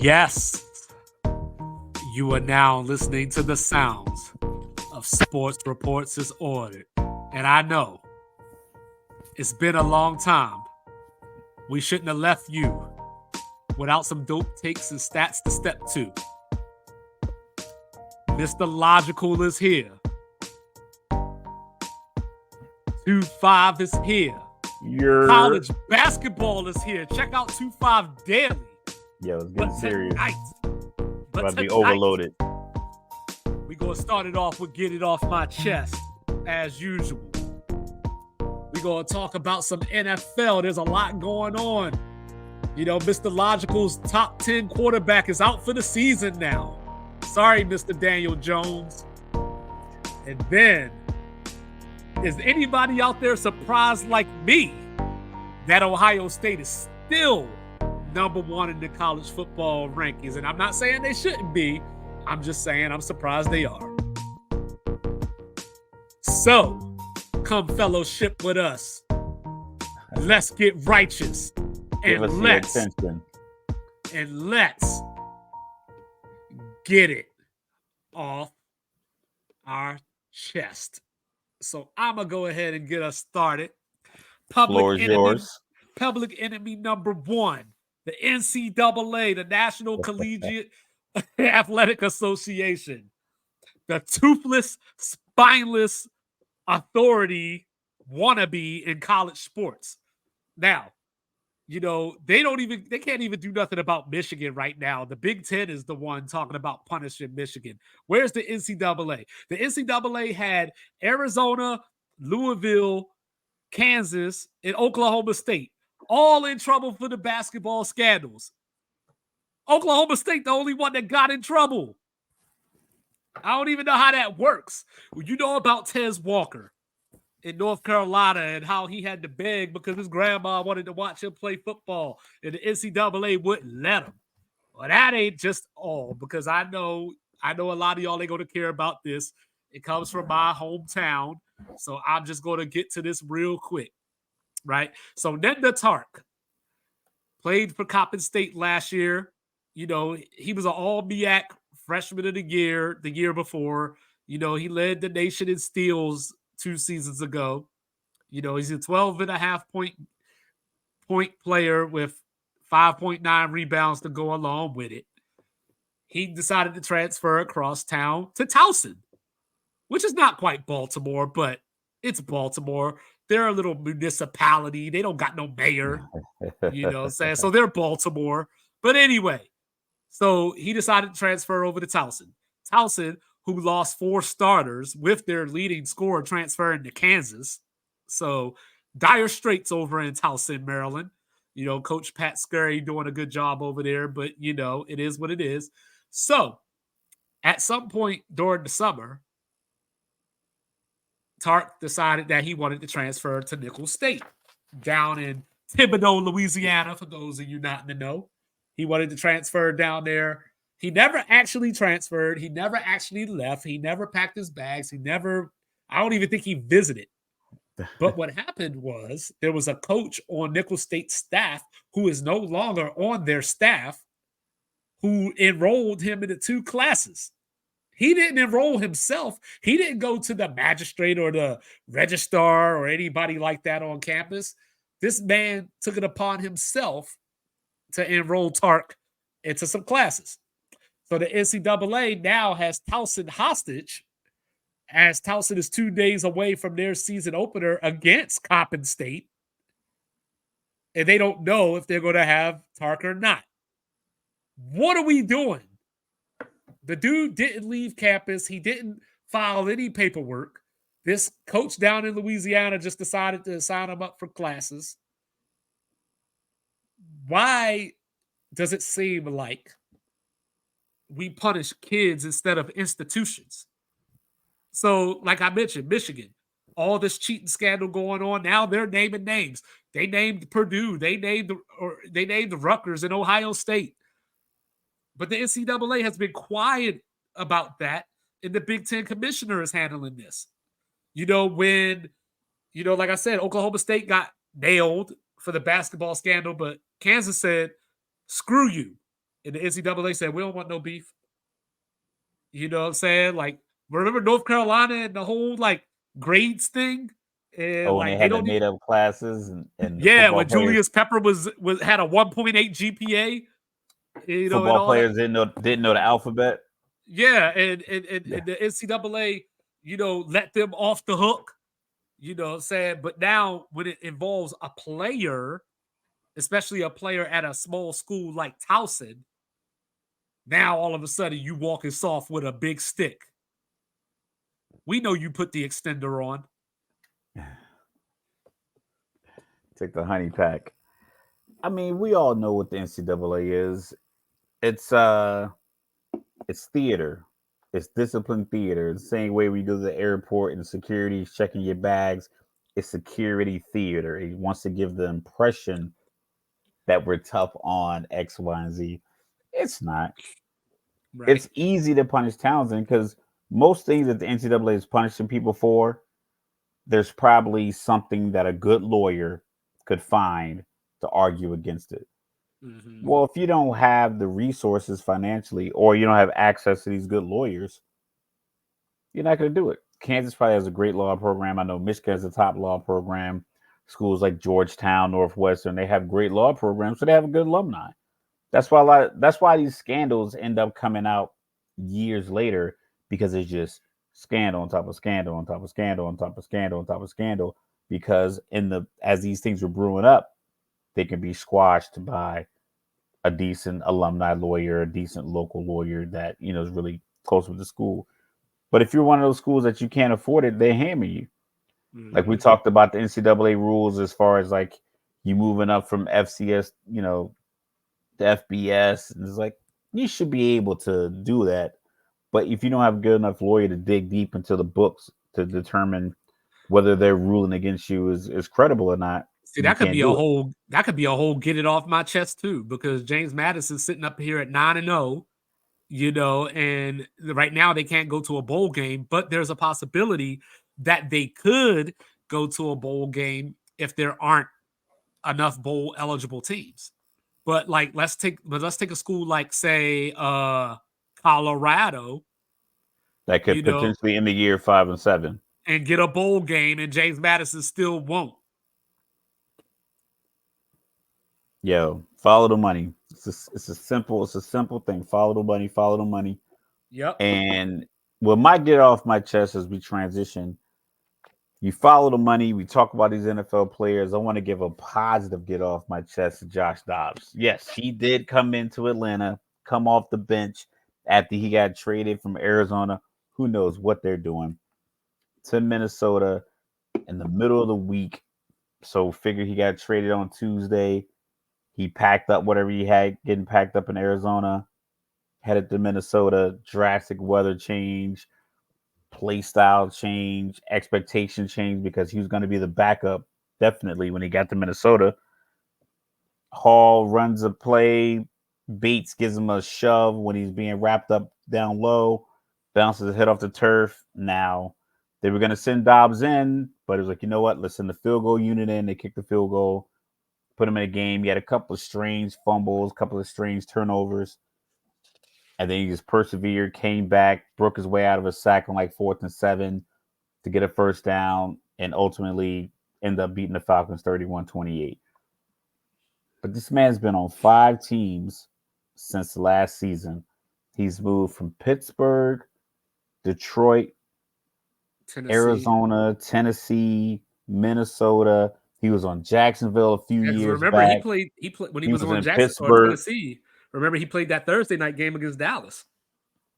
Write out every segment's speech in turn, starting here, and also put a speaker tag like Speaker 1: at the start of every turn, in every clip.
Speaker 1: Yes, you are now listening to the sounds of Sports Reports is Ordered. And I know it's been a long time. We shouldn't have left you without some dope takes and stats to step to. Mr. Logical is here. 2-5 is here. College basketball is here. Check out 2-5 Daily.
Speaker 2: Yo, it's getting serious. About to be
Speaker 1: tonight,
Speaker 2: overloaded.
Speaker 1: We're going to start it off with Get It Off My Chest, as usual. We're going to talk about some NFL. There's a lot going on. You know, Mr. Logical's top 10 quarterback is out for the season now. Sorry, Mr. Daniel Jones. And then, is anybody out there surprised like me that Ohio State is still number one in the college football rankings? And I'm not saying they shouldn't be. I'm just saying I'm surprised they are. So, come fellowship with us. Let's get righteous. And let's get it off our chest. So I'm going to go ahead and get us started. Public enemy number one, the NCAA, the National Collegiate Athletic Association, the toothless, spineless authority wannabe in college sports. Now, you know, they can't even do nothing about Michigan right now. The Big Ten is the one talking about punishing Michigan. Where's the NCAA? The NCAA had Arizona, Louisville, Kansas, and Oklahoma State all in trouble for the basketball scandals. Oklahoma State, the only one that got in trouble. I don't even know how that works. Well, you know about Tez Walker in North Carolina and how he had to beg because his grandma wanted to watch him play football and the NCAA wouldn't let him. Well, that ain't just all, because I know a lot of y'all ain't going to care about this. It comes from my hometown, so I'm just going to get to this real quick, right? So Nenda Tark played for Coppin State last year. You know, he was an all-MEAC freshman of the year before. You know, he led the nation in steals 2 seasons ago. You know, he's a 12.5 point player with 5.9 rebounds to go along with it. He decided to transfer across town to Towson, which is not quite Baltimore, but it's Baltimore. They're a little municipality. They don't got no mayor, you know what I'm saying? So they're Baltimore. But anyway, so he decided to transfer over to Towson. Towson, who lost 4 starters with their leading scorer transferring to Kansas. So dire straits over in Towson, Maryland. You know, Coach Pat Scurry doing a good job over there, but, you know, it is what it is. So at some point during the summer, Tark decided that he wanted to transfer to Nicholls State down in Thibodaux, Louisiana, for those of you not in the know. He wanted to transfer down there. He never actually transferred. He never actually left. He never packed his bags. I don't even think he visited. But what happened was there was a coach on Nicholls State staff who is no longer on their staff who enrolled him into 2 classes. He didn't enroll himself. He didn't go to the magistrate or the registrar or anybody like that on campus. This man took it upon himself to enroll Tark into some classes. So the NCAA now has Towson hostage, as Towson is 2 days away from their season opener against Coppin State. And they don't know if they're going to have Tark or not. What are we doing? The dude didn't leave campus. He didn't file any paperwork. This coach down in Louisiana just decided to sign him up for classes. Why does it seem like we punish kids instead of institutions? So, like I mentioned, Michigan, all this cheating scandal going on. Now they're naming names. They named Purdue. They named the Rutgers and Ohio State. But the NCAA has been quiet about that, and the Big Ten commissioner is handling this. You know, when, you know, like I said, Oklahoma State got nailed for the basketball scandal, but Kansas said, screw you. And the NCAA said, we don't want no beef. You know what I'm saying? Like, remember North Carolina and the whole like grades thing? And
Speaker 2: Oh, and they
Speaker 1: like they
Speaker 2: had the
Speaker 1: don't
Speaker 2: made up classes and the
Speaker 1: yeah,
Speaker 2: football
Speaker 1: when
Speaker 2: players
Speaker 1: Julius Pepper was had a 1.8 GPA, you know, and
Speaker 2: football
Speaker 1: all that.
Speaker 2: players didn't know the alphabet.
Speaker 1: Yeah, and the NCAA, you know, let them off the hook. You know what I'm saying? But now when it involves a player, especially a player at a small school like Towson, now all of a sudden you walking soft with a big stick. We know you put the extender on.
Speaker 2: Take the honey pack. I mean, we all know what the NCAA is. It's theater. It's disciplined theater. The same way we go to the airport and security is checking your bags. It's security theater. It wants to give the impression that we're tough on X, Y, and Z. It's not.
Speaker 1: Right.
Speaker 2: It's easy to punish Townsend because most things that the NCAA is punishing people for, there's probably something that a good lawyer could find to argue against it.
Speaker 1: Mm-hmm.
Speaker 2: Well, if you don't have the resources financially or you don't have access to these good lawyers, you're not going to do it. Kansas probably has a great law program. I know Michigan has a top law program. Schools like Georgetown, Northwestern, they have great law programs, so they have a good alumni. That's why these scandals end up coming out years later because it's just scandal on top of scandal on top of scandal on top of scandal on top of scandal. Because as these things are brewing up, they can be squashed by a decent alumni lawyer, a decent local lawyer that is really close with the school. But if you're one of those schools that you can't afford it, they hammer you. Like we
Speaker 1: Mm-hmm.
Speaker 2: talked about the NCAA rules as far as like you moving up from FCS, the FBS. And it's like you should be able to do that. But if you don't have a good enough lawyer to dig deep into the books to determine whether their ruling against you is credible or not,
Speaker 1: See,
Speaker 2: you can't do it.
Speaker 1: that could be a whole get it off my chest too, because James Madison's sitting up here at 9-0, you know, and right now they can't go to a bowl game, but there's a possibility that they could go to a bowl game if there aren't enough bowl eligible teams. But like let's take a school like say Colorado,
Speaker 2: That
Speaker 1: you
Speaker 2: could
Speaker 1: know,
Speaker 2: potentially end the year 5-7.
Speaker 1: and get a bowl game and James Madison still won't.
Speaker 2: Yo, follow the money. It's a simple thing. Follow the money. Follow the money.
Speaker 1: Yep.
Speaker 2: And what might get off my chest as we transition, you follow the money. We talk about these NFL players. I want to give a positive get off my chest to Josh Dobbs. Yes, he did come into Atlanta, come off the bench after he got traded from Arizona. Who knows what they're doing to Minnesota in the middle of the week. So figure he got traded on Tuesday. He packed up whatever he had getting packed up in Arizona, headed to Minnesota. Drastic weather change, play style change, expectation change because he was going to be the backup definitely when he got to Minnesota. Hall runs a play. Bates gives him a shove when he's being wrapped up down low, bounces his head off the turf. Now, they were going to send Dobbs in, but it was like, you know what? Let's send the field goal unit in. They kicked the field goal, put him in a game. He had a couple of strange fumbles, a couple of strange turnovers. And then he just persevered, came back, broke his way out of a sack on like 4th and 7 to get a first down, and ultimately end up beating the Falcons 31-28. But this man's been on 5 teams since last season. He's moved from Pittsburgh, Detroit,
Speaker 1: Tennessee.
Speaker 2: Arizona, Tennessee, Minnesota. He was on Jacksonville a few
Speaker 1: Yeah, because
Speaker 2: years
Speaker 1: remember
Speaker 2: back.
Speaker 1: he played when he
Speaker 2: He
Speaker 1: was
Speaker 2: was
Speaker 1: on
Speaker 2: in
Speaker 1: Jackson or
Speaker 2: Pittsburgh,
Speaker 1: Tennessee. Remember he played that Thursday night game against Dallas.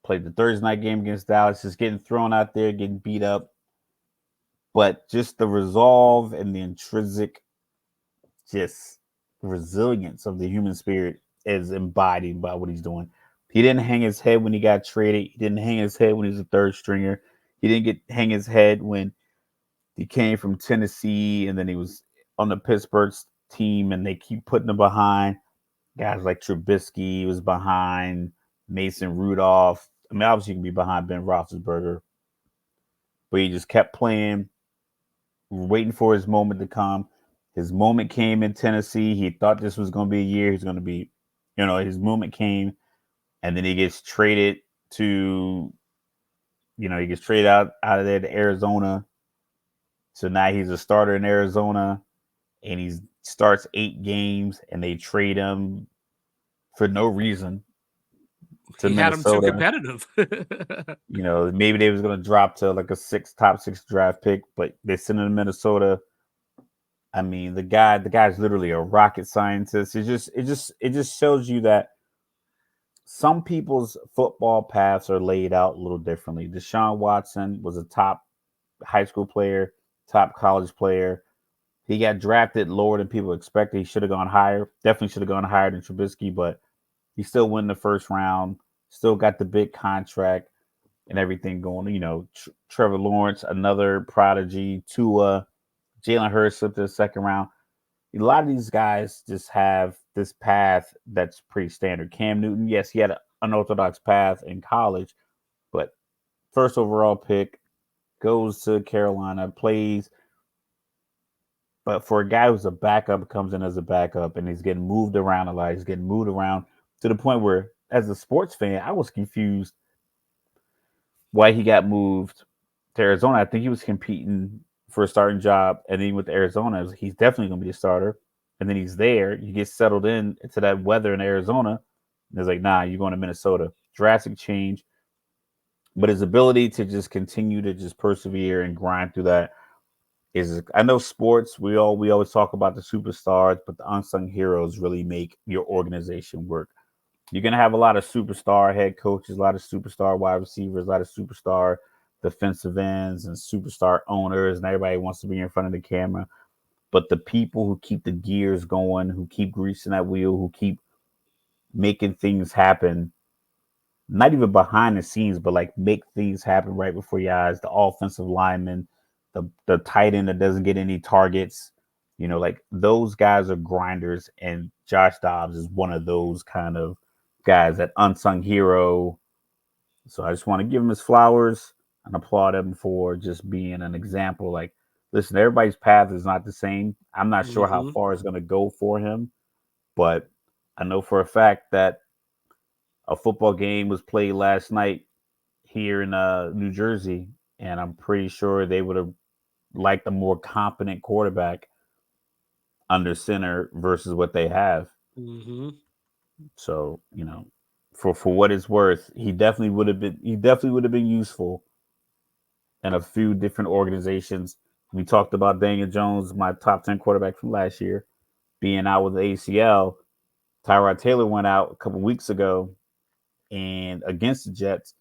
Speaker 2: played the Thursday night game against Dallas, just getting thrown out there, getting beat up. But just the resolve and the intrinsic just resilience of the human spirit is embodied by what he's doing. He didn't hang his head when he got traded. He didn't hang his head when he was a third stringer. He didn't hang his head when he came from Tennessee and then he was on the Pittsburgh team and they keep putting him behind. Guys like Trubisky was behind, Mason Rudolph. I mean, obviously you can be behind Ben Roethlisberger, but he just kept playing, waiting for his moment to come. His moment came in Tennessee. He thought this was going to be a year. He's going to be his movement came, and then he gets traded to, he gets traded out of there to Arizona. So now he's a starter in Arizona, and he starts 8 games, and they trade him for no reason to
Speaker 1: He had him too
Speaker 2: Minnesota.
Speaker 1: competitive.
Speaker 2: Maybe they was going to drop to like a top 6 draft pick, but they sent him to Minnesota. I mean, the guy's literally a rocket scientist. It just shows you that some people's football paths are laid out a little differently. Deshaun Watson was a top high school player, top college player. He got drafted lower than people expected. He should have gone higher. Definitely should have gone higher than Trubisky, but he still won the first round. Still got the big contract and everything going. Trevor Lawrence, another prodigy. Tua, Jalen Hurts slipped to the second round. A lot of these guys just have this path that's pretty standard. Cam Newton, yes, he had an unorthodox path in college, but first overall pick, goes to Carolina, plays. But for a guy who's a backup, comes in as a backup, and he's getting moved around a lot. He's getting moved around to the point where, as a sports fan, I was confused why he got moved to Arizona. I think he was competing for a starting job, and then with Arizona, he's definitely going to be a starter. And then he's there. You get settled in into that weather in Arizona. And it's like, nah, you're going to Minnesota. Drastic change. But his ability to just continue to just persevere and grind through that is, I know sports, we always talk about the superstars, but the unsung heroes really make your organization work. You're going to have a lot of superstar head coaches, a lot of superstar wide receivers, a lot of superstar defensive ends and superstar owners, and everybody wants to be in front of the camera. But the people who keep the gears going, who keep greasing that wheel, who keep making things happen, not even behind the scenes, but like make things happen right before your eyes, the offensive lineman, the tight end that doesn't get any targets, like those guys are grinders, and Josh Dobbs is one of those kind of guys, that unsung hero. So I just want to give him his flowers and applaud him for just being an example. Like, listen, everybody's path is not the same. I'm not sure how far it's going to go for him, but I know for a fact that a football game was played last night here in New Jersey, and I'm pretty sure they would have liked a more competent quarterback under center versus what they have.
Speaker 1: Mm-hmm.
Speaker 2: So, for what it's worth, he definitely would have been useful in a few different organizations. We talked about Daniel Jones, my top 10 quarterback from last year, being out with the ACL. Tyrod Taylor went out a couple weeks ago and against the Jets,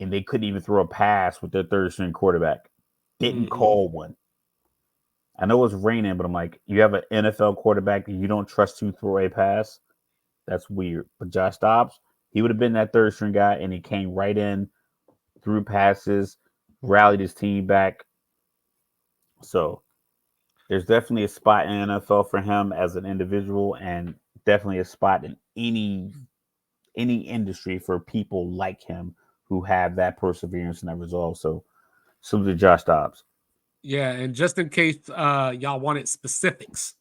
Speaker 2: and they couldn't even throw a pass with their third string quarterback. Didn't call one. I know it's raining, but I'm like, you have an NFL quarterback that you don't trust to throw a pass? That's weird. But Josh Dobbs, he would have been that third string guy, and he came right in, threw passes, rallied his team back. So there's definitely a spot in NFL for him as an individual, and definitely a spot in any industry for people like him who have that perseverance and that resolve. So salute to Josh Dobbs.
Speaker 1: Yeah, and just in case y'all wanted specifics,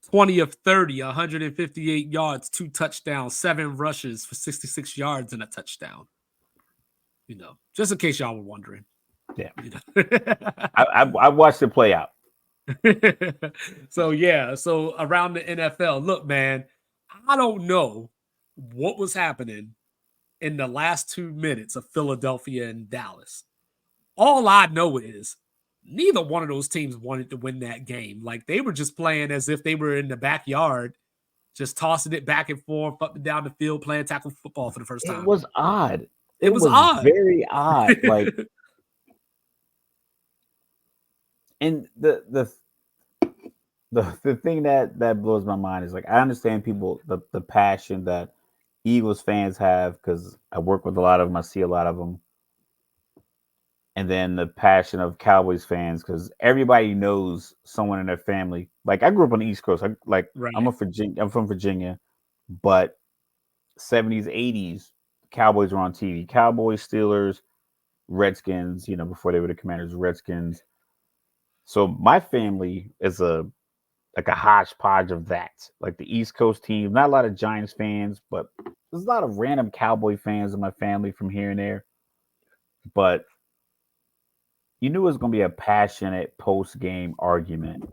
Speaker 1: 20 of 30, 158 yards, 2 touchdowns, 7 rushes for 66 yards and a touchdown. Just in case y'all were wondering.
Speaker 2: Yeah. I watched it play out.
Speaker 1: So around the NFL, look, man, I don't know what was happening in the last 2 minutes of Philadelphia and Dallas. All I know is neither one of those teams wanted to win that game. Like, they were just playing as if they were in the backyard, just tossing it back and forth up and down the field, playing tackle football for the first time.
Speaker 2: It was odd.
Speaker 1: It was odd.
Speaker 2: Very odd. Like, and the thing that blows my mind is, like, I understand people, the passion that Eagles fans have, because I work with a lot of them, I see a lot of them, and then the passion of Cowboys fans, because everybody knows someone in their family. Like, I grew up on the East Coast.
Speaker 1: Right.
Speaker 2: I'm from Virginia, but 70s, 80s, Cowboys were on TV. Cowboys, Steelers, Redskins, before they were the Commanders, Redskins. So my family is a like a hodgepodge of that. Like the East Coast team, not a lot of Giants fans, but there's a lot of random Cowboy fans in my family from here and there. But you knew it was going to be a passionate post game argument.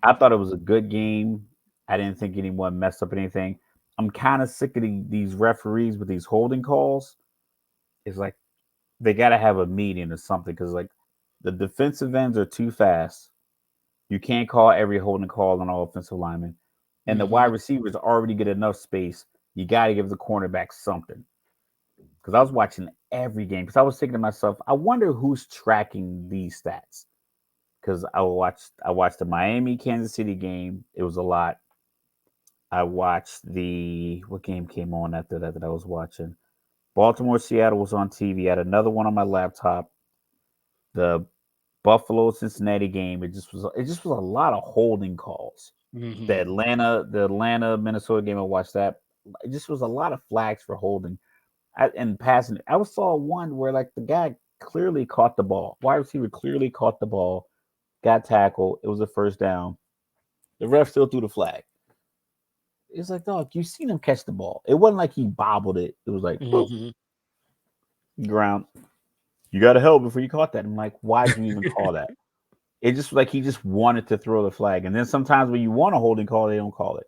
Speaker 2: I thought it was a good game. I didn't think anyone messed up anything. I'm kind of sick of these referees with these holding calls. It's like they got to have a meeting or something because like the defensive ends are too fast. You can't call every holding call on all offensive linemen, and the wide receivers already get enough space. You got to give the cornerback something. Because I was watching every game. Because I was thinking to myself, I wonder who's tracking these stats. Because I watched the Miami Kansas City game. It was a lot. I watched what game came on after that I was watching? Baltimore Seattle was on TV. I had another one on my laptop. The Buffalo Cincinnati game. It just was a lot of holding calls. The Atlanta Minnesota game. I watched that. It just was a lot of flags for holding. And passing. I saw one where like the guy clearly caught the ball. Wide receiver clearly caught the ball, got tackled. It was a first down. The ref still threw the flag. It's like, dog, you seen him catch the ball. It wasn't like he bobbled it. It was like, boop, ground. You got to help before you caught that. I'm like, why'd you even call that? It just like he just wanted to throw the flag. And then sometimes when you want a holding call, they don't call it.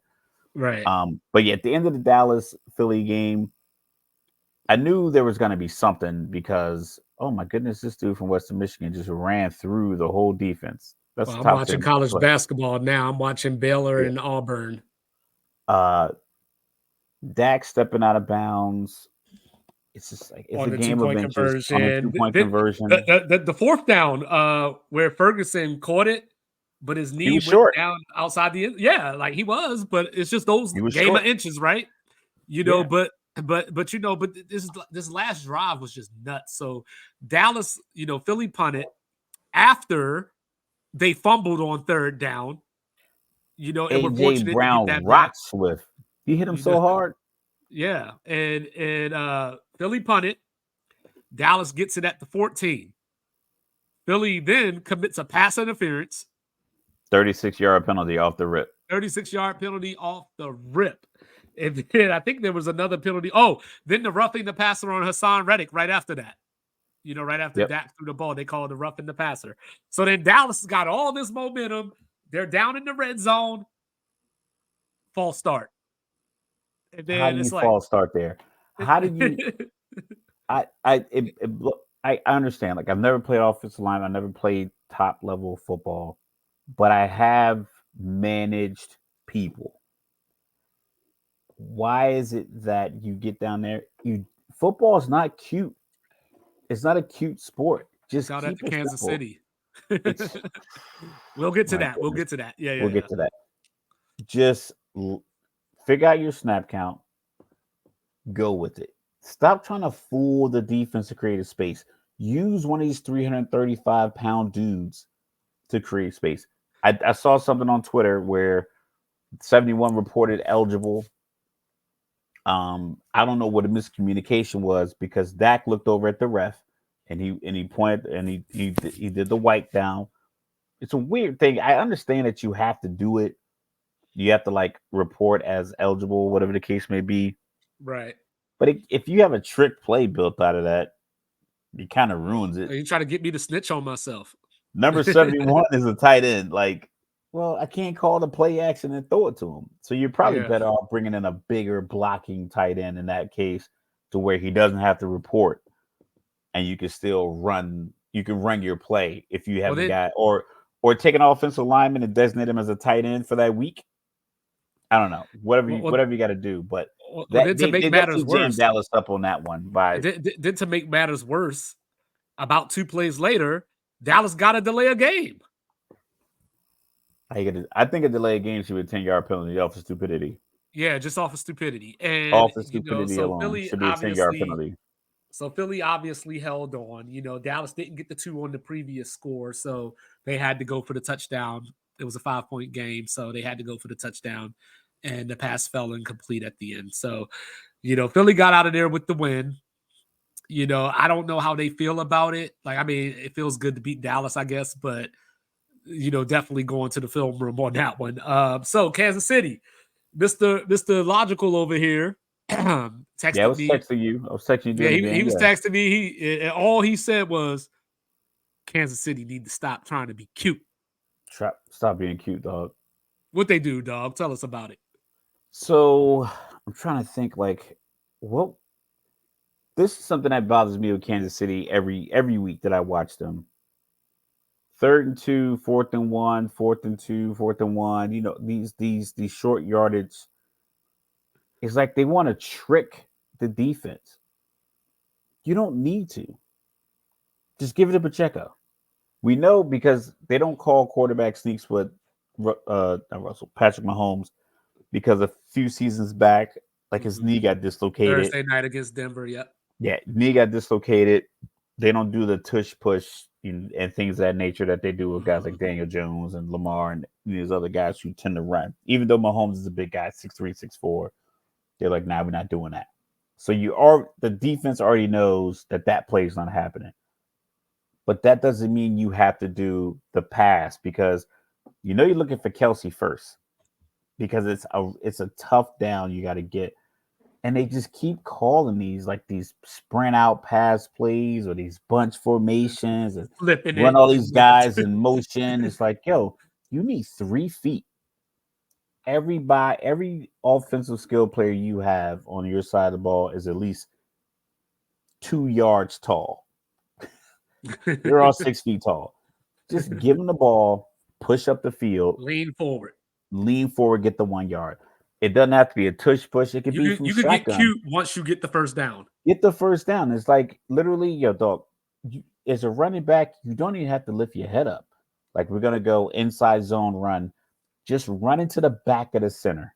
Speaker 1: Right.
Speaker 2: But yeah, at the end of the Dallas Philly game, I knew there was going to be something because, oh my goodness, this dude from Western Michigan just ran through the whole defense. That's
Speaker 1: Well,
Speaker 2: the
Speaker 1: I'm
Speaker 2: top
Speaker 1: watching
Speaker 2: 10
Speaker 1: college
Speaker 2: play.
Speaker 1: basketball now. I'm watching Baylor and Auburn.
Speaker 2: Dak stepping out of bounds. It's just like it's
Speaker 1: On
Speaker 2: a
Speaker 1: the
Speaker 2: game of
Speaker 1: 2-point
Speaker 2: inches on a
Speaker 1: conversion.
Speaker 2: 2-point
Speaker 1: Then
Speaker 2: conversion.
Speaker 1: the fourth down, where Ferguson caught it, but his
Speaker 2: He
Speaker 1: knee
Speaker 2: was
Speaker 1: went
Speaker 2: short.
Speaker 1: down outside the end. Yeah, like he was, but it's just those
Speaker 2: He was
Speaker 1: game
Speaker 2: short.
Speaker 1: of inches, right?
Speaker 2: Yeah.
Speaker 1: But this last drive was just nuts. So Dallas, Philly punted after they fumbled on third down. And we're
Speaker 2: AJ
Speaker 1: fortunate to get
Speaker 2: Brown
Speaker 1: that back.
Speaker 2: rocked Swift. He hit him so hard.
Speaker 1: Yeah, and Philly punted. Dallas gets it at the 14. Philly then commits a pass interference.
Speaker 2: 36-yard penalty off the rip.
Speaker 1: 36-yard penalty off the rip. And then I think there was another penalty. Oh, then the roughing the passer on Hassan Reddick right after that. Right after Dak threw the ball, they called the roughing the passer. So then Dallas has got all this momentum. They're down in the red zone. False start. And then
Speaker 2: How do you false start there? How did you? I understand. Like I've never played offensive line. I never played top level football, but I have managed people. Why is it that you get down there? Football is not cute. It's not a cute sport. Just
Speaker 1: shout
Speaker 2: keep
Speaker 1: out to
Speaker 2: it
Speaker 1: Kansas
Speaker 2: simple.
Speaker 1: City. We'll get to that.
Speaker 2: Goodness.
Speaker 1: We'll get to that. Yeah.
Speaker 2: We'll get to that. Just figure out your snap count. Go with it. Stop trying to fool the defense to create a space. Use one of these 335-pound dudes to create space. I saw something on Twitter where 71 reported eligible. I don't know what a miscommunication was because Dak looked over at the ref and he pointed and he did the wipe down. It's a weird thing. I understand that you have to do it. You have to like report as eligible, whatever the case may be.
Speaker 1: Right.
Speaker 2: But if you have a trick play built out of that, it kind of ruins it.
Speaker 1: You try to get me to snitch on myself.
Speaker 2: Number 71 is a tight end. Like, well, I can't call the play action and throw it to him. So you're probably better off bringing in a bigger blocking tight end in that case to where he doesn't have to report and you can still run. You can run your play if you have a guy or take an offensive lineman and designate him as a tight end for that week. I don't know. Whatever you got to do. But
Speaker 1: then to make matters worse,
Speaker 2: Dallas up on that one.
Speaker 1: Then to make matters worse, about 2 plays later, Dallas got to delay a game.
Speaker 2: I think a delay game should be a 10-yard penalty off of stupidity.
Speaker 1: Yeah, just off of stupidity. And
Speaker 2: off of stupidity alone
Speaker 1: Philly
Speaker 2: should be a 10-yard penalty.
Speaker 1: So Philly obviously held on. Dallas didn't get the 2 on the previous score, so they had to go for the touchdown. It was a 5-point game, so they had to go for the touchdown, and the pass fell incomplete at the end. So, Philly got out of there with the win. I don't know how they feel about it. Like, I mean, it feels good to beat Dallas, I guess, but definitely going to the film room on that one. So Kansas City, Mr. Logical over here
Speaker 2: Yeah, I
Speaker 1: texted
Speaker 2: was
Speaker 1: me.
Speaker 2: texting you. I was texting you
Speaker 1: Yeah,
Speaker 2: during the
Speaker 1: he
Speaker 2: game.
Speaker 1: was
Speaker 2: Yeah.
Speaker 1: texting me. And all he said was Kansas City need to stop trying to be cute.
Speaker 2: Stop being cute, dog.
Speaker 1: What they do, dog? Tell us about it.
Speaker 2: So I'm trying to think like what this is something that bothers me with Kansas City every week that I watch them. 3rd and 2, 4th and 1, 4th and 2, 4th and 1. These short yardage. It's like they want to trick the defense. You don't need to. Just give it to Pacheco. We know because they don't call quarterback sneaks with not Russell Patrick Mahomes because a few seasons back, like his knee got dislocated.
Speaker 1: Thursday night against Denver. Yep.
Speaker 2: Yeah, knee got dislocated. They don't do the tush push and things of that nature that they do with guys like Daniel Jones and Lamar and these other guys who tend to run. Even though Mahomes is a big guy, 6'3", 6'4", they're like, nah, we're not doing that. So the defense already knows that play is not happening. But that doesn't mean you have to do the pass because you're looking for Kelsey first because it's a tough down you got to get. And they just keep calling these sprint out pass plays or these bunch formations and
Speaker 1: Flipping
Speaker 2: run
Speaker 1: it.
Speaker 2: all these guys in motion. It's like, yo, you need 3 feet. Every offensive skill player you have on your side of the ball is at least 2 yards tall. They're all 6 feet tall. Just give them the ball, push up the field,
Speaker 1: Lean forward.
Speaker 2: lean forward, get the 1 yard. It doesn't have to be a tush push. It could be from
Speaker 1: You could get
Speaker 2: shotgun.
Speaker 1: cute once you get the first down.
Speaker 2: Get the first down. It's like literally, yo, dog. As a running back, you don't even have to lift your head up. Like we're gonna go inside zone run. Just run into the back of the center.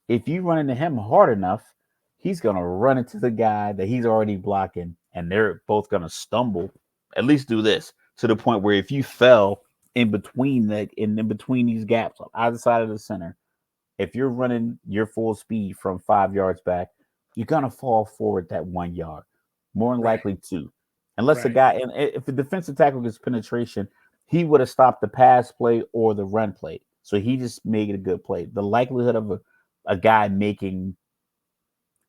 Speaker 2: If you run into him hard enough, he's gonna run into the guy that he's already blocking, and they're both gonna stumble. At least do this to the point where if you fell in between in between these gaps on either side of the center, if you're running your full speed from 5 yards back, you're gonna fall forward that 1 yard, more than
Speaker 1: Right.
Speaker 2: likely 2, unless the
Speaker 1: Right.
Speaker 2: guy. And if the defensive tackle gets penetration, he would have stopped the pass play or the run play. So he just made it a good play. The likelihood of a guy making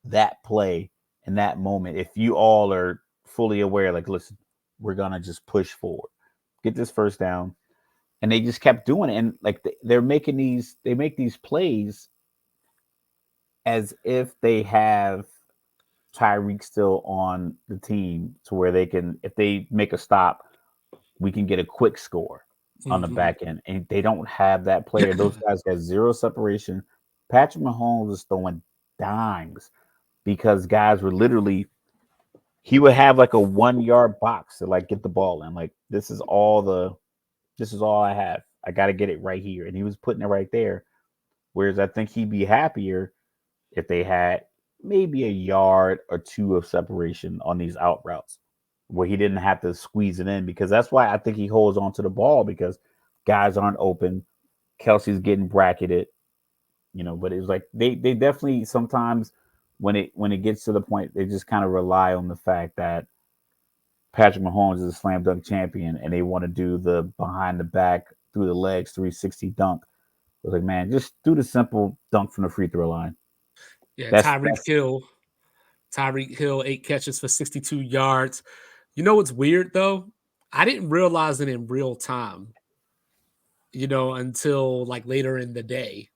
Speaker 2: that play in that moment, if you all are fully aware, like, listen, we're gonna just push forward, get this first down, and they just kept doing it. And like they make these plays as if they have Tyreek still on the team to where they can, if they make a stop, we can get a quick score on the back end. And they don't have that player. Those guys got zero separation. Patrick Mahomes is throwing dimes because guys were literally, he would have like a 1 yard box to like get the ball in. Like, this is all I have. I got to get it right here. And he was putting it right there. Whereas I think he'd be happier if they had maybe a yard or 2 of separation on these out routes where he didn't have to squeeze it in, because that's why I think he holds on to the ball, because guys aren't open. Kelsey's getting bracketed, but it's like they definitely sometimes when it gets to the point, they just kind of rely on the fact that Patrick Mahomes is a slam dunk champion and they want to do the behind the back, through the legs, 360 dunk. It's like, man, just do the simple dunk from the free throw line.
Speaker 1: Yeah,
Speaker 2: That's
Speaker 1: Tyreek Hill, 8 catches for 62 yards. You know what's weird though? I didn't realize it in real time, until like later in the day.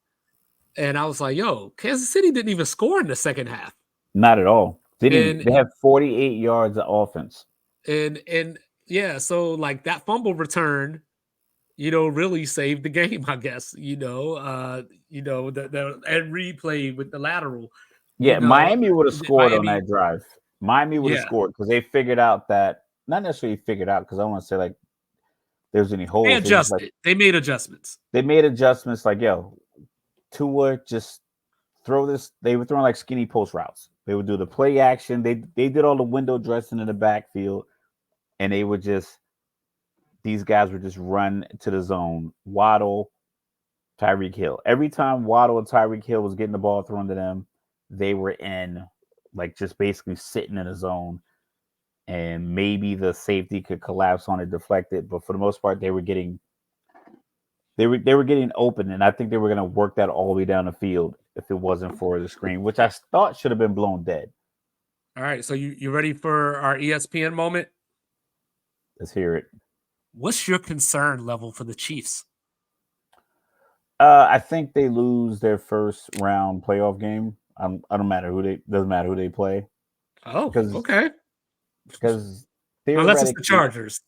Speaker 1: And I was like, yo, Kansas City didn't even score in the second half.
Speaker 2: not at all.
Speaker 1: And
Speaker 2: They have 48 yards of offense.
Speaker 1: and yeah, so like that fumble return, really saved the game, I guess. The and replay with the lateral,
Speaker 2: Yeah, Miami would have scored on
Speaker 1: Miami,
Speaker 2: that drive. Miami would have
Speaker 1: yeah,
Speaker 2: scored because they figured out that, not necessarily figured out, because I don't want to say like there's any
Speaker 1: they
Speaker 2: holes. It was like
Speaker 1: adjusted. They made adjustments.
Speaker 2: they made adjustments. Like, yo, Tua, just throw this. They were throwing like skinny post routes. They would do the play action. They did all the window dressing in the backfield, and they would just, these guys would just run to the zone. Waddle, Tyreek Hill. Every time Waddle and Tyreek Hill was getting the ball thrown to them, they were in, like, just basically sitting in a zone, and maybe the safety could collapse on it, deflect it, but for the most part, they were getting They were getting open, and I think they were going to work that all the way down the field if it wasn't for the screen, which I thought should have been blown dead.
Speaker 1: All right, so you ready for our ESPN moment?
Speaker 2: Let's hear it.
Speaker 1: What's your concern level for the Chiefs?
Speaker 2: I think they lose their first round playoff game. I don't matter who they doesn't matter who they play.
Speaker 1: Oh, okay.
Speaker 2: Because
Speaker 1: Unless it's the
Speaker 2: theoretically,
Speaker 1: Chargers.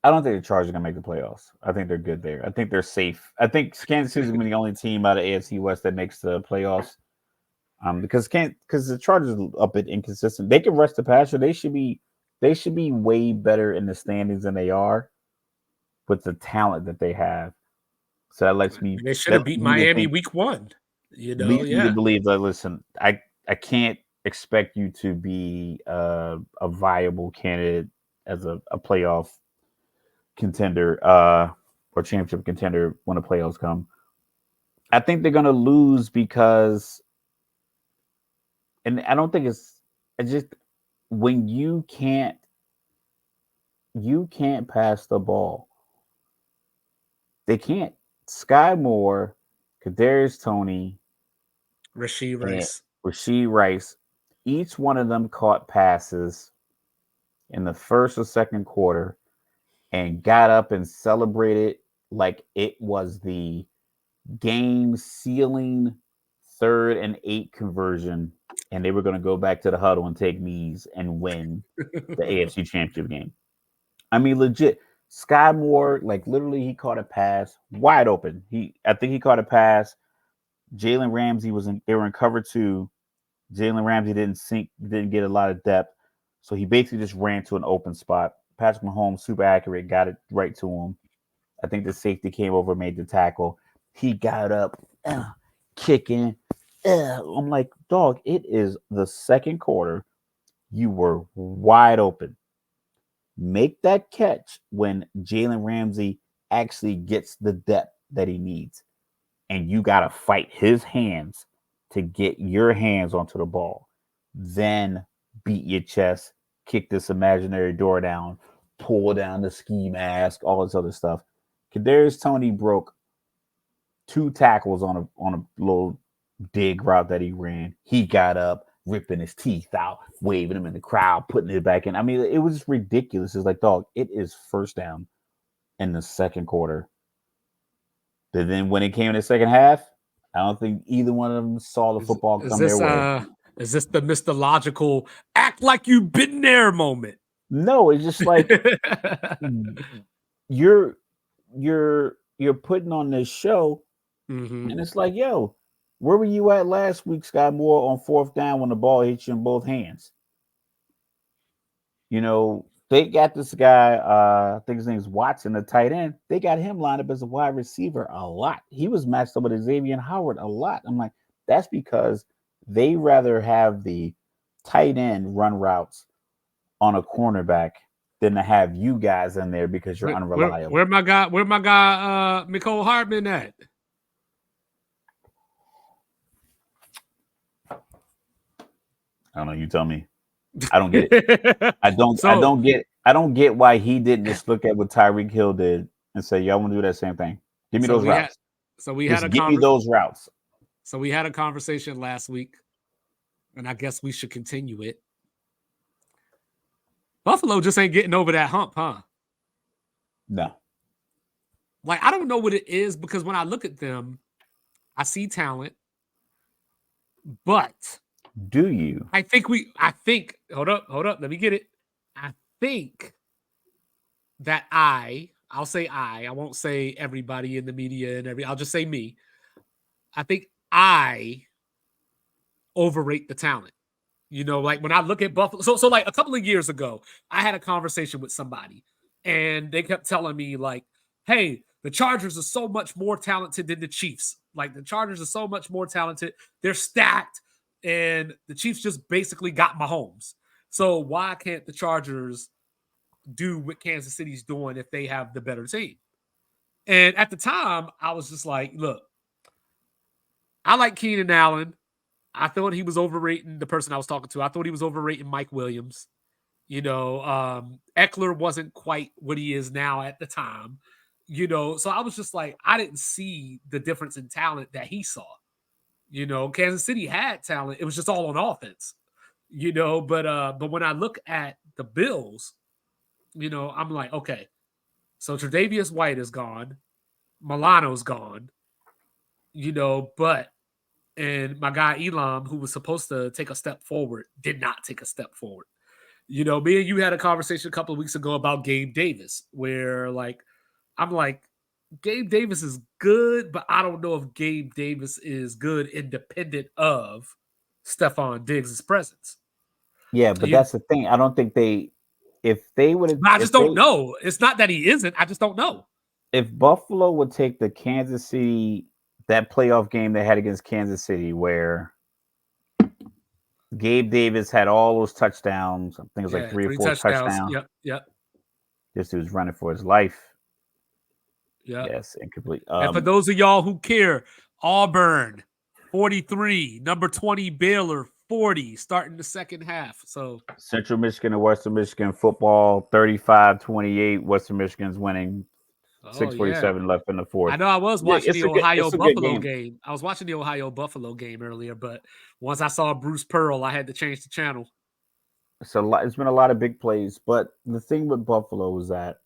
Speaker 2: I don't think the Chargers are gonna make the playoffs. I think they're good there. I think they're safe. I think Kansas City is gonna be the only team out of AFC West that makes the playoffs. Because the Chargers are a bit inconsistent. They can rush the passer. They should be way better in the standings than they are with the talent that they have. So that lets me.
Speaker 1: They should
Speaker 2: That
Speaker 1: have
Speaker 2: leads
Speaker 1: beat
Speaker 2: me to
Speaker 1: Miami
Speaker 2: think,
Speaker 1: week 1. You know,
Speaker 2: leads me to
Speaker 1: yeah.
Speaker 2: believe that. Listen, I can't expect you to be a viable candidate as a playoff contender or championship contender when the playoffs come. I think they're gonna lose because, and I don't think it's just when you can't pass the ball. They can't. Sky Moore, Kadarius Toney,
Speaker 1: Rashee
Speaker 2: and
Speaker 1: Rice.
Speaker 2: Rasheed Rice, each one of them caught passes in the first or second quarter and got up and celebrated like it was the game sealing 3rd and 8 conversion, and they were going to go back to the huddle and take knees and win the AFC Championship game. I mean, legit. Sky Moore, like literally, he caught a pass wide open. I think he caught a pass. Jalen Ramsey they were in cover 2. Jalen Ramsey didn't get a lot of depth. So he basically just ran to an open spot. Patrick Mahomes, super accurate, got it right to him. I think the safety came over, made the tackle. He got up, kicking. I'm like, dog, it is the second quarter. You were wide open. Make that catch when Jalen Ramsey actually gets the depth that he needs. And you got to fight his hands to get your hands onto the ball. Then beat your chest, kick this imaginary door down, pull down the ski mask, all this other stuff. Kadarius Toney broke 2 tackles on a little dig route that he ran. He got up, ripping his teeth out, waving them in the crowd, putting it back in. I mean, it was ridiculous. It's like, dog, it is first down in the second quarter. But then when it came in the second half, I don't think either one of them saw the football come their way.
Speaker 1: Is this the Mr. Logical act like you've been there moment?
Speaker 2: No, it's just like you're putting on this show, and it's like, yo, where were you at last week, Sky Moore, on 4th down when the ball hits you in both hands? You know, they got this guy, I think his name's Watson, the tight end. They got him lined up as a wide receiver a lot. He was matched up with Xavier Howard a lot. I'm like, that's because they rather have the tight end run routes on a cornerback than to have you guys in there because you're unreliable.
Speaker 1: Where my guy, Mecole Hardman at?
Speaker 2: I don't know. You tell me. I don't get it. I don't get why he didn't just look at what Tyreek Hill did and say, "Y'all want to do that same thing? Give me those routes." Give me those routes.
Speaker 1: So we had a conversation last week, and I guess we should continue it. Buffalo just ain't getting over that hump, huh?
Speaker 2: No.
Speaker 1: Like, I don't know what it is, because when I look at them, I see talent, but
Speaker 2: do you?
Speaker 1: I think hold up, let me get it. I think that I'll say I won't say everybody in the media and I'll just say me. I think I overrate the talent. You know, like when I look at Buffalo, so like a couple of years ago, I had a conversation with somebody and they kept telling me like, hey, the Chargers are so much more talented than the Chiefs. Like the Chargers are so much more talented. They're stacked and the Chiefs just basically got Mahomes. So why can't the Chargers do what Kansas City's doing if they have the better team? And at the time, I was just like, look, I like Keenan Allen. I thought he was overrating the person I was talking to. I thought he was overrating Mike Williams. You know, Eckler wasn't quite what he is now at the time. So I was just like, I didn't see the difference in talent that he saw. Kansas City had talent. It was just all on offense. But when I look at the Bills, I'm like, okay, so Tre'Davious White is gone, Milano's gone, and my guy Elam, who was supposed to take a step forward, did not take a step forward. Me and you had a conversation a couple of weeks ago about Gabe Davis, where I'm like, Gabe Davis is good, but I don't know if Gabe Davis is good independent of Stephon Diggs' presence.
Speaker 2: Yeah, but that's the thing. I don't think if they would have.
Speaker 1: I just don't know. It's not that he isn't. I just don't know.
Speaker 2: If Buffalo would take the Kansas City, that playoff game they had against Kansas City, where Gabe Davis had all those touchdowns. I think it was like 3 or 4 touchdowns.
Speaker 1: Yep.
Speaker 2: This dude's running for his life.
Speaker 1: Yeah.
Speaker 2: Yes, incomplete.
Speaker 1: And for those of y'all who care, Auburn 43, number 20 Baylor 40, starting the second half. So
Speaker 2: Central Michigan and Western Michigan football 35-28. Western Michigan's winning. 6:47 left in the fourth.
Speaker 1: I know I was watching the Ohio Buffalo game. I was watching the Ohio Buffalo game earlier, but once I saw Bruce Pearl, I had to change the channel.
Speaker 2: It's been a lot of big plays, but the thing with Buffalo is that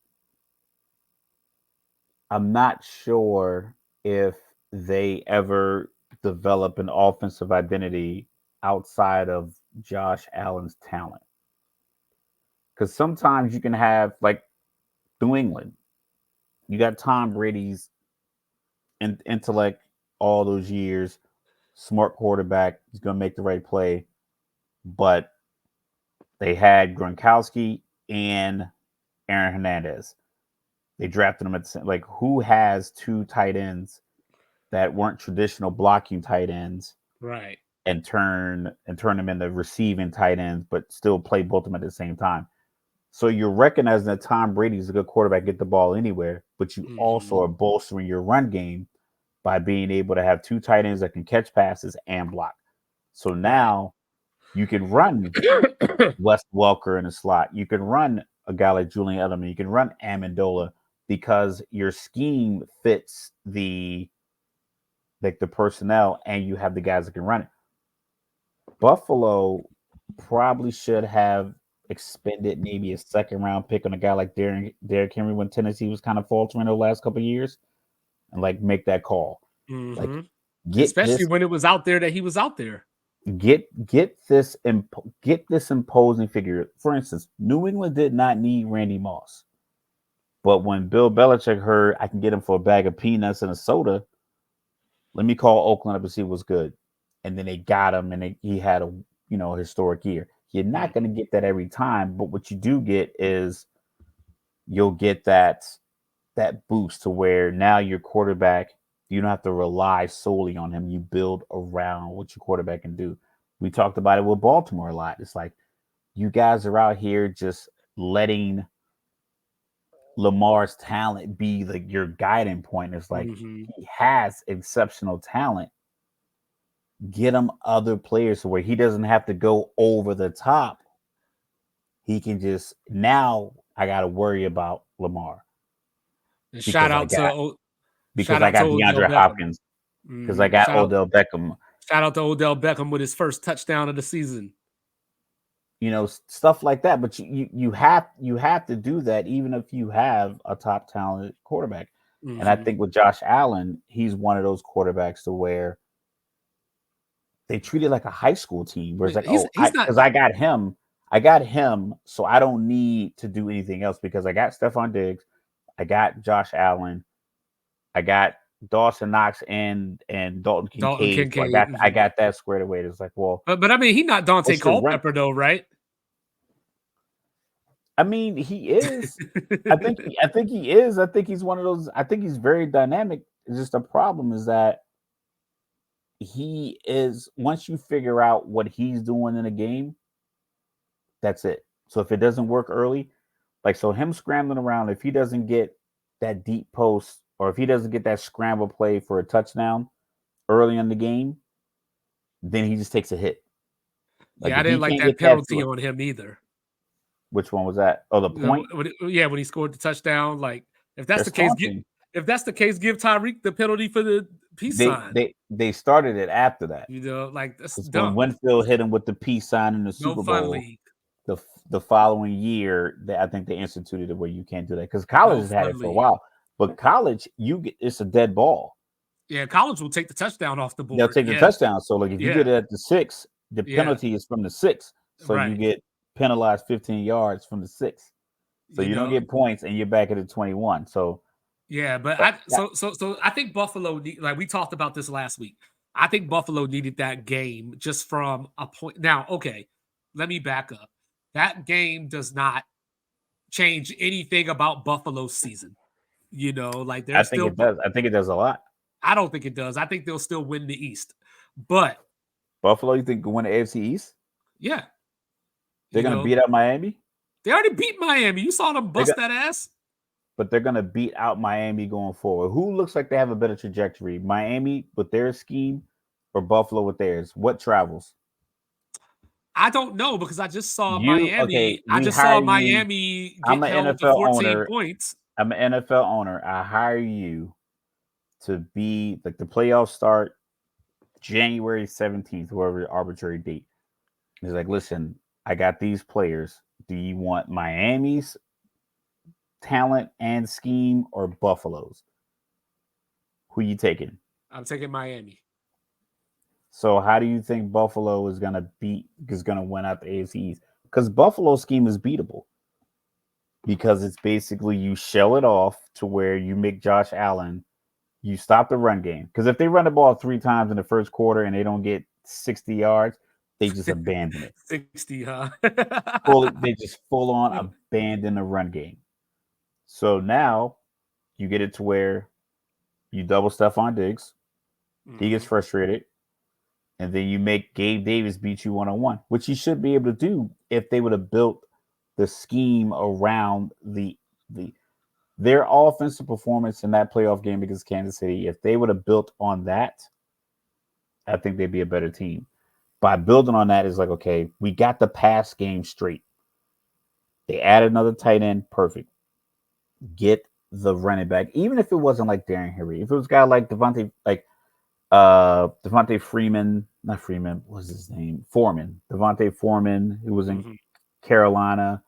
Speaker 2: I'm not sure if they ever develop an offensive identity outside of Josh Allen's talent. Because sometimes you can have, like, New England. You got Tom Brady's intellect all those years, smart quarterback. He's going to make the right play. But they had Gronkowski and Aaron Hernandez. They drafted them at the same. Like, who has 2 tight ends that weren't traditional blocking tight ends,
Speaker 1: right?
Speaker 2: And turn them into receiving tight ends, but still play both of them at the same time. So you're recognizing that Tom Brady is a good quarterback, get the ball anywhere, but you also are bolstering your run game by being able to have 2 tight ends that can catch passes and block. So now you can run Wes Welker in the slot. You can run a guy like Julian Edelman. You can run Amendola because your scheme fits the personnel and you have the guys that can run it. Buffalo probably should have expended maybe a second-round pick on a guy like Derrick Henry when Tennessee was kind of faltering the last couple of years, and make that call.
Speaker 1: Like, especially when it was out there that he was out there.
Speaker 2: Get this imposing figure. For instance, New England did not need Randy Moss, but when Bill Belichick heard I can get him for a bag of peanuts and a soda, let me call Oakland up and see what's good. And then they got him, and he had a historic year. You're not going to get that every time, but what you do get is you'll get that boost to where now your quarterback, you don't have to rely solely on him. You build around what your quarterback can do. We talked about it with Baltimore a lot. It's like you guys are out here just letting Lamar's talent be your guiding point. It's like he has exceptional talent. Get him other players where he doesn't have to go over the top. He can just, now I got to worry about Lamar.
Speaker 1: Shout out to
Speaker 2: DeAndre Hopkins. Because I got Odell Beckham.
Speaker 1: Shout out to Odell Beckham with his first touchdown of the season.
Speaker 2: Stuff like that. But you have to do that even if you have a top talented quarterback. And I think with Josh Allen, he's one of those quarterbacks to where they treat it like a high school team, where it's like, because I got him, so I don't need to do anything else because I got Stephon Diggs, I got Josh Allen, I got Dawson Knox and Dalton Kincaid. So I got that squared away. It's like, well,
Speaker 1: but I mean, he's not Dante Culpepper though, right?
Speaker 2: I mean, he is. I think he is. I think he's one of those. I think he's very dynamic. It's just the problem is that he is, once you figure out what he's doing in a game, that's it. So if it doesn't work early, so him scrambling around, if he doesn't get that deep post or if he doesn't get that scramble play for a touchdown early in the game, then he just takes a hit.
Speaker 1: I didn't like that penalty on him either.
Speaker 2: Which one was that? Oh, the point?
Speaker 1: When he scored the touchdown. If that's the case, If that's the case, give Tyreek the penalty for the peace sign.
Speaker 2: They started it after that.
Speaker 1: Like that's
Speaker 2: Because when
Speaker 1: dumb.
Speaker 2: Winfield hit him with the peace sign in the
Speaker 1: No
Speaker 2: Super
Speaker 1: fun
Speaker 2: Bowl,
Speaker 1: league.
Speaker 2: the following year, I think they instituted it where you can't do that. Because
Speaker 1: No
Speaker 2: college has had
Speaker 1: fun
Speaker 2: it for a
Speaker 1: league.
Speaker 2: while, but college it's a dead ball.
Speaker 1: Yeah, college will take the touchdown off the
Speaker 2: They'll
Speaker 1: board.
Speaker 2: take the touchdown. So like if you get
Speaker 1: Yeah.
Speaker 2: it at the 6, the
Speaker 1: Yeah.
Speaker 2: penalty is from the 6. So you
Speaker 1: Right.
Speaker 2: get penalized 15 yards from the 6. So
Speaker 1: You
Speaker 2: you don't
Speaker 1: know.
Speaker 2: get points and you're back at the 21. So
Speaker 1: Yeah, but
Speaker 2: that,
Speaker 1: so I think Buffalo like we talked about this last week. I think Buffalo needed that game just from a point. Now, okay, let me back up. That game does not change anything about Buffalo's season. Like
Speaker 2: I
Speaker 1: they're
Speaker 2: think
Speaker 1: still.
Speaker 2: it does. I think it does a lot.
Speaker 1: I don't think it does. I think they'll still win the East, but
Speaker 2: Buffalo, you think can win the AFC East?
Speaker 1: yeah,
Speaker 2: They're gonna beat out Miami.
Speaker 1: They already beat Miami. You saw them bust that ass.
Speaker 2: But they're going to beat out Miami going forward. Who looks like they have a better trajectory? Miami with their scheme or Buffalo with theirs? What travels?
Speaker 1: I don't know because I just saw
Speaker 2: Okay,
Speaker 1: Miami. I
Speaker 2: we
Speaker 1: just saw
Speaker 2: hire you.
Speaker 1: Miami
Speaker 2: I'm
Speaker 1: get
Speaker 2: an
Speaker 1: held to
Speaker 2: NFL
Speaker 1: 14
Speaker 2: owner.
Speaker 1: points.
Speaker 2: I'm an NFL owner. I hire you to be like the playoffs start January 17th, whoever arbitrary date. He's like, listen, I got these players. Do you want Miami's talent and scheme or Buffalo's? Who you taking?
Speaker 1: I'm taking Miami.
Speaker 2: So how do you think Buffalo is gonna win out the AFC East? Because Buffalo's scheme is beatable. Because it's basically you shell it off to where you make Josh Allen, you stop the run game. Because if they run the ball 3 times in the first quarter and they don't get 60 yards, they just abandon it.
Speaker 1: 60, huh?
Speaker 2: They just full on abandon the run game. So now you get it to where you double Stephon Diggs. He gets frustrated. And then you make Gabe Davis beat you 1-on-1, which he should be able to do if they would have built the scheme around their offensive performance in that playoff game against Kansas City. If they would have built on that, I think they'd be a better team. By building on that is like, okay, we got the pass game straight. They added another tight end, perfect. Get the running back, even if it wasn't like Darren Henry, if it was a guy like Devontae Freeman, not Freeman, what's his name? Devontae Foreman, who was in Carolina.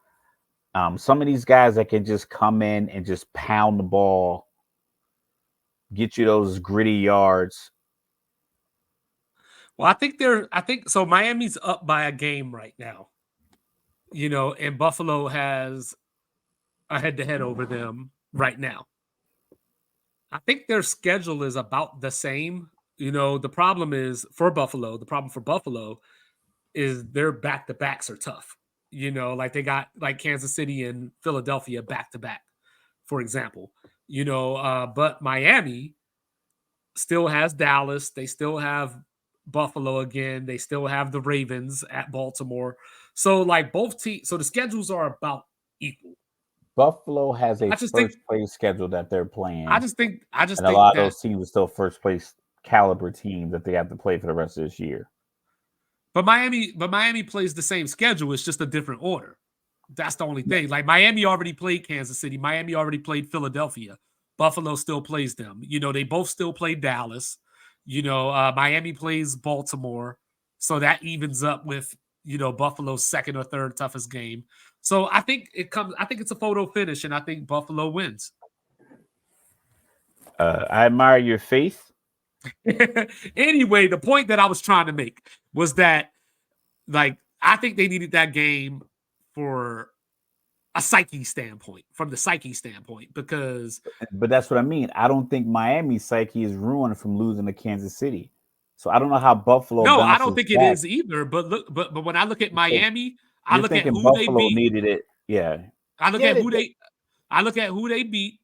Speaker 2: Some of these guys that can just come in and just pound the ball, get you those gritty yards.
Speaker 1: Well, I think so. Miami's up by a game right now, and Buffalo has a head-to-head over them right now. I think their schedule is about the same. The problem for Buffalo is their back-to-backs are tough. Like they got like Kansas City and Philadelphia back-to-back, for example. But Miami still has Dallas. They still have Buffalo again. They still have the Ravens at Baltimore. So like both teams, so the schedules are about equal.
Speaker 2: Buffalo has a first place schedule that they're playing.
Speaker 1: I just think
Speaker 2: and a lot of those teams are still first place caliber teams that they have to play for the rest of this year.
Speaker 1: But Miami plays the same schedule. It's just a different order. That's the only thing. Like Miami already played Kansas City. Miami already played Philadelphia. Buffalo still plays them. They both still play Dallas. Miami plays Baltimore. So that evens up with, Buffalo's second or third toughest game. So I think it's a photo finish, and I think Buffalo wins.
Speaker 2: I admire your faith.
Speaker 1: Anyway, the point that I was trying to make was that, like, I think they needed that game for a psyche standpoint, because.
Speaker 2: But that's what I mean. I don't think Miami's psyche is ruined from losing to Kansas City. So I don't know how Buffalo.
Speaker 1: No, I don't think
Speaker 2: back.
Speaker 1: it is either. But when I look at Miami, I look at who
Speaker 2: Buffalo
Speaker 1: they beat.
Speaker 2: Needed it. Yeah.
Speaker 1: I look at who they beat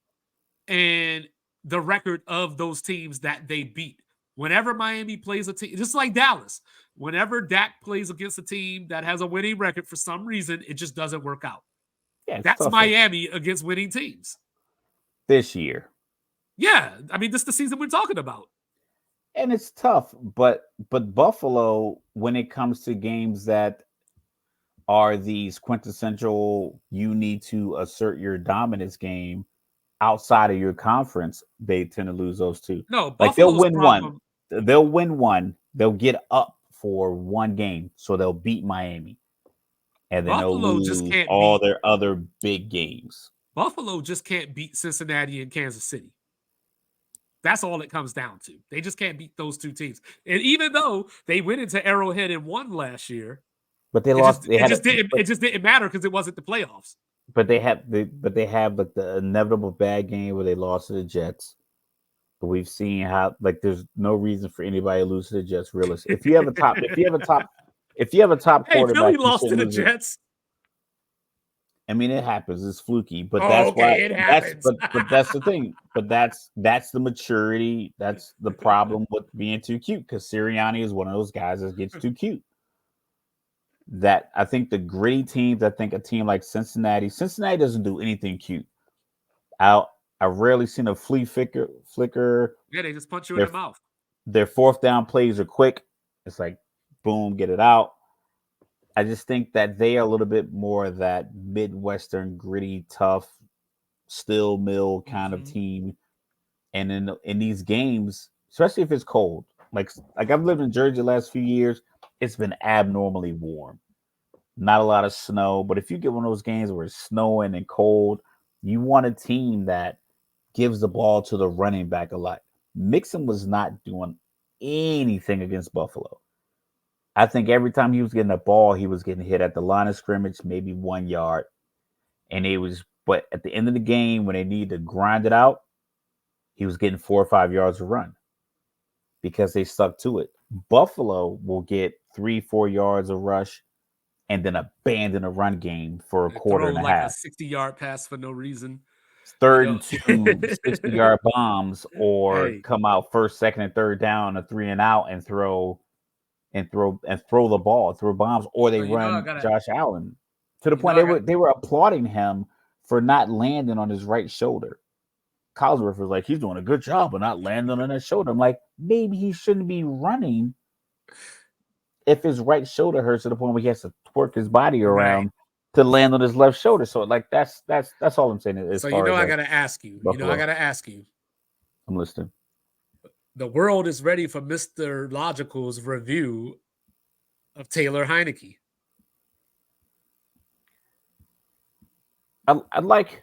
Speaker 1: and the record of those teams that they beat. Whenever Miami plays a team, just like Dallas, whenever Dak plays against a team that has a winning record, for some reason, it just doesn't work out.
Speaker 2: Yeah,
Speaker 1: that's Miami against winning teams.
Speaker 2: This year.
Speaker 1: Yeah. I mean, this is the season we're talking about.
Speaker 2: And it's tough, but Buffalo, when it comes to games that are these quintessential, you need to assert your dominance game, outside of your conference, they tend to lose those two.
Speaker 1: No,
Speaker 2: Like they'll
Speaker 1: Buffalo's
Speaker 2: win one.
Speaker 1: problem.
Speaker 2: They'll win one. They'll get up for one game, so they'll beat Miami, and then they'll
Speaker 1: Buffalo just
Speaker 2: lose
Speaker 1: can't
Speaker 2: all
Speaker 1: beat.
Speaker 2: their other big games.
Speaker 1: Buffalo just can't beat Cincinnati and Kansas City. That's all it comes down to. They just can't beat those two teams. And even though they went into Arrowhead and won last year,
Speaker 2: But they
Speaker 1: it
Speaker 2: lost.
Speaker 1: just
Speaker 2: They
Speaker 1: it
Speaker 2: had.
Speaker 1: just didn't it just didn't matter because it wasn't the playoffs.
Speaker 2: But they have. They have like the inevitable bad game where they lost to the Jets. But we've seen how like there's no reason for anybody to lose to the Jets. Realistic. If you have a top
Speaker 1: Hey,
Speaker 2: quarterback,
Speaker 1: Philly
Speaker 2: you
Speaker 1: lost to
Speaker 2: shouldn't
Speaker 1: the
Speaker 2: lose it.
Speaker 1: Jets.
Speaker 2: I mean, it happens. It's fluky, but
Speaker 1: Oh,
Speaker 2: that's why.
Speaker 1: okay, it happens.
Speaker 2: But that's the thing. But that's the maturity. That's the problem with being too cute. Because Sirianni is one of those guys that gets too cute. That I think the gritty teams. I think a team like Cincinnati. Cincinnati doesn't do anything cute. I rarely seen a flea flicker.
Speaker 1: Yeah, they just punch you in
Speaker 2: Their
Speaker 1: the mouth.
Speaker 2: their fourth down plays are quick. It's like boom, get it out. I just think that they are a little bit more of that Midwestern gritty, tough, still mill kind of team. And in these games, especially if it's cold, like I've lived in Jersey the last few years, it's been abnormally warm. Not a lot of snow, but if you get one of those games where it's snowing and cold, you want a team that gives the ball to the running back a lot. Mixon was not doing anything against Buffalo. I think every time he was getting the ball, he was getting hit at the line of scrimmage, maybe 1 yard. And but at the end of the game, when they need to grind it out, he was getting 4 or 5 yards to run because they stuck to it. Buffalo will get 3-4 yards of rush and then abandon a run game for a quarter
Speaker 1: Throw
Speaker 2: and a
Speaker 1: like a
Speaker 2: half.
Speaker 1: 60-yard pass for no reason.
Speaker 2: Third and 2, 60-yard bombs, or
Speaker 1: Hey.
Speaker 2: come out first, second, and third down, a 3 and out, and throw the ball, throw bombs, or they
Speaker 1: So
Speaker 2: run Josh Allen to the point they were applauding him for not landing on his right shoulder. Collinsworth was like, he's doing a good job of not landing on his shoulder. I'm like, maybe he shouldn't be running if his right shoulder hurts to the point where he has to twerk his body around to land on his left shoulder. So like that's all I'm saying. As
Speaker 1: so
Speaker 2: far as
Speaker 1: I gotta ask you.
Speaker 2: Buffalo.
Speaker 1: I gotta ask you.
Speaker 2: I'm listening.
Speaker 1: The world is ready for Mr. Logical's review of Taylor Heineke.
Speaker 2: I like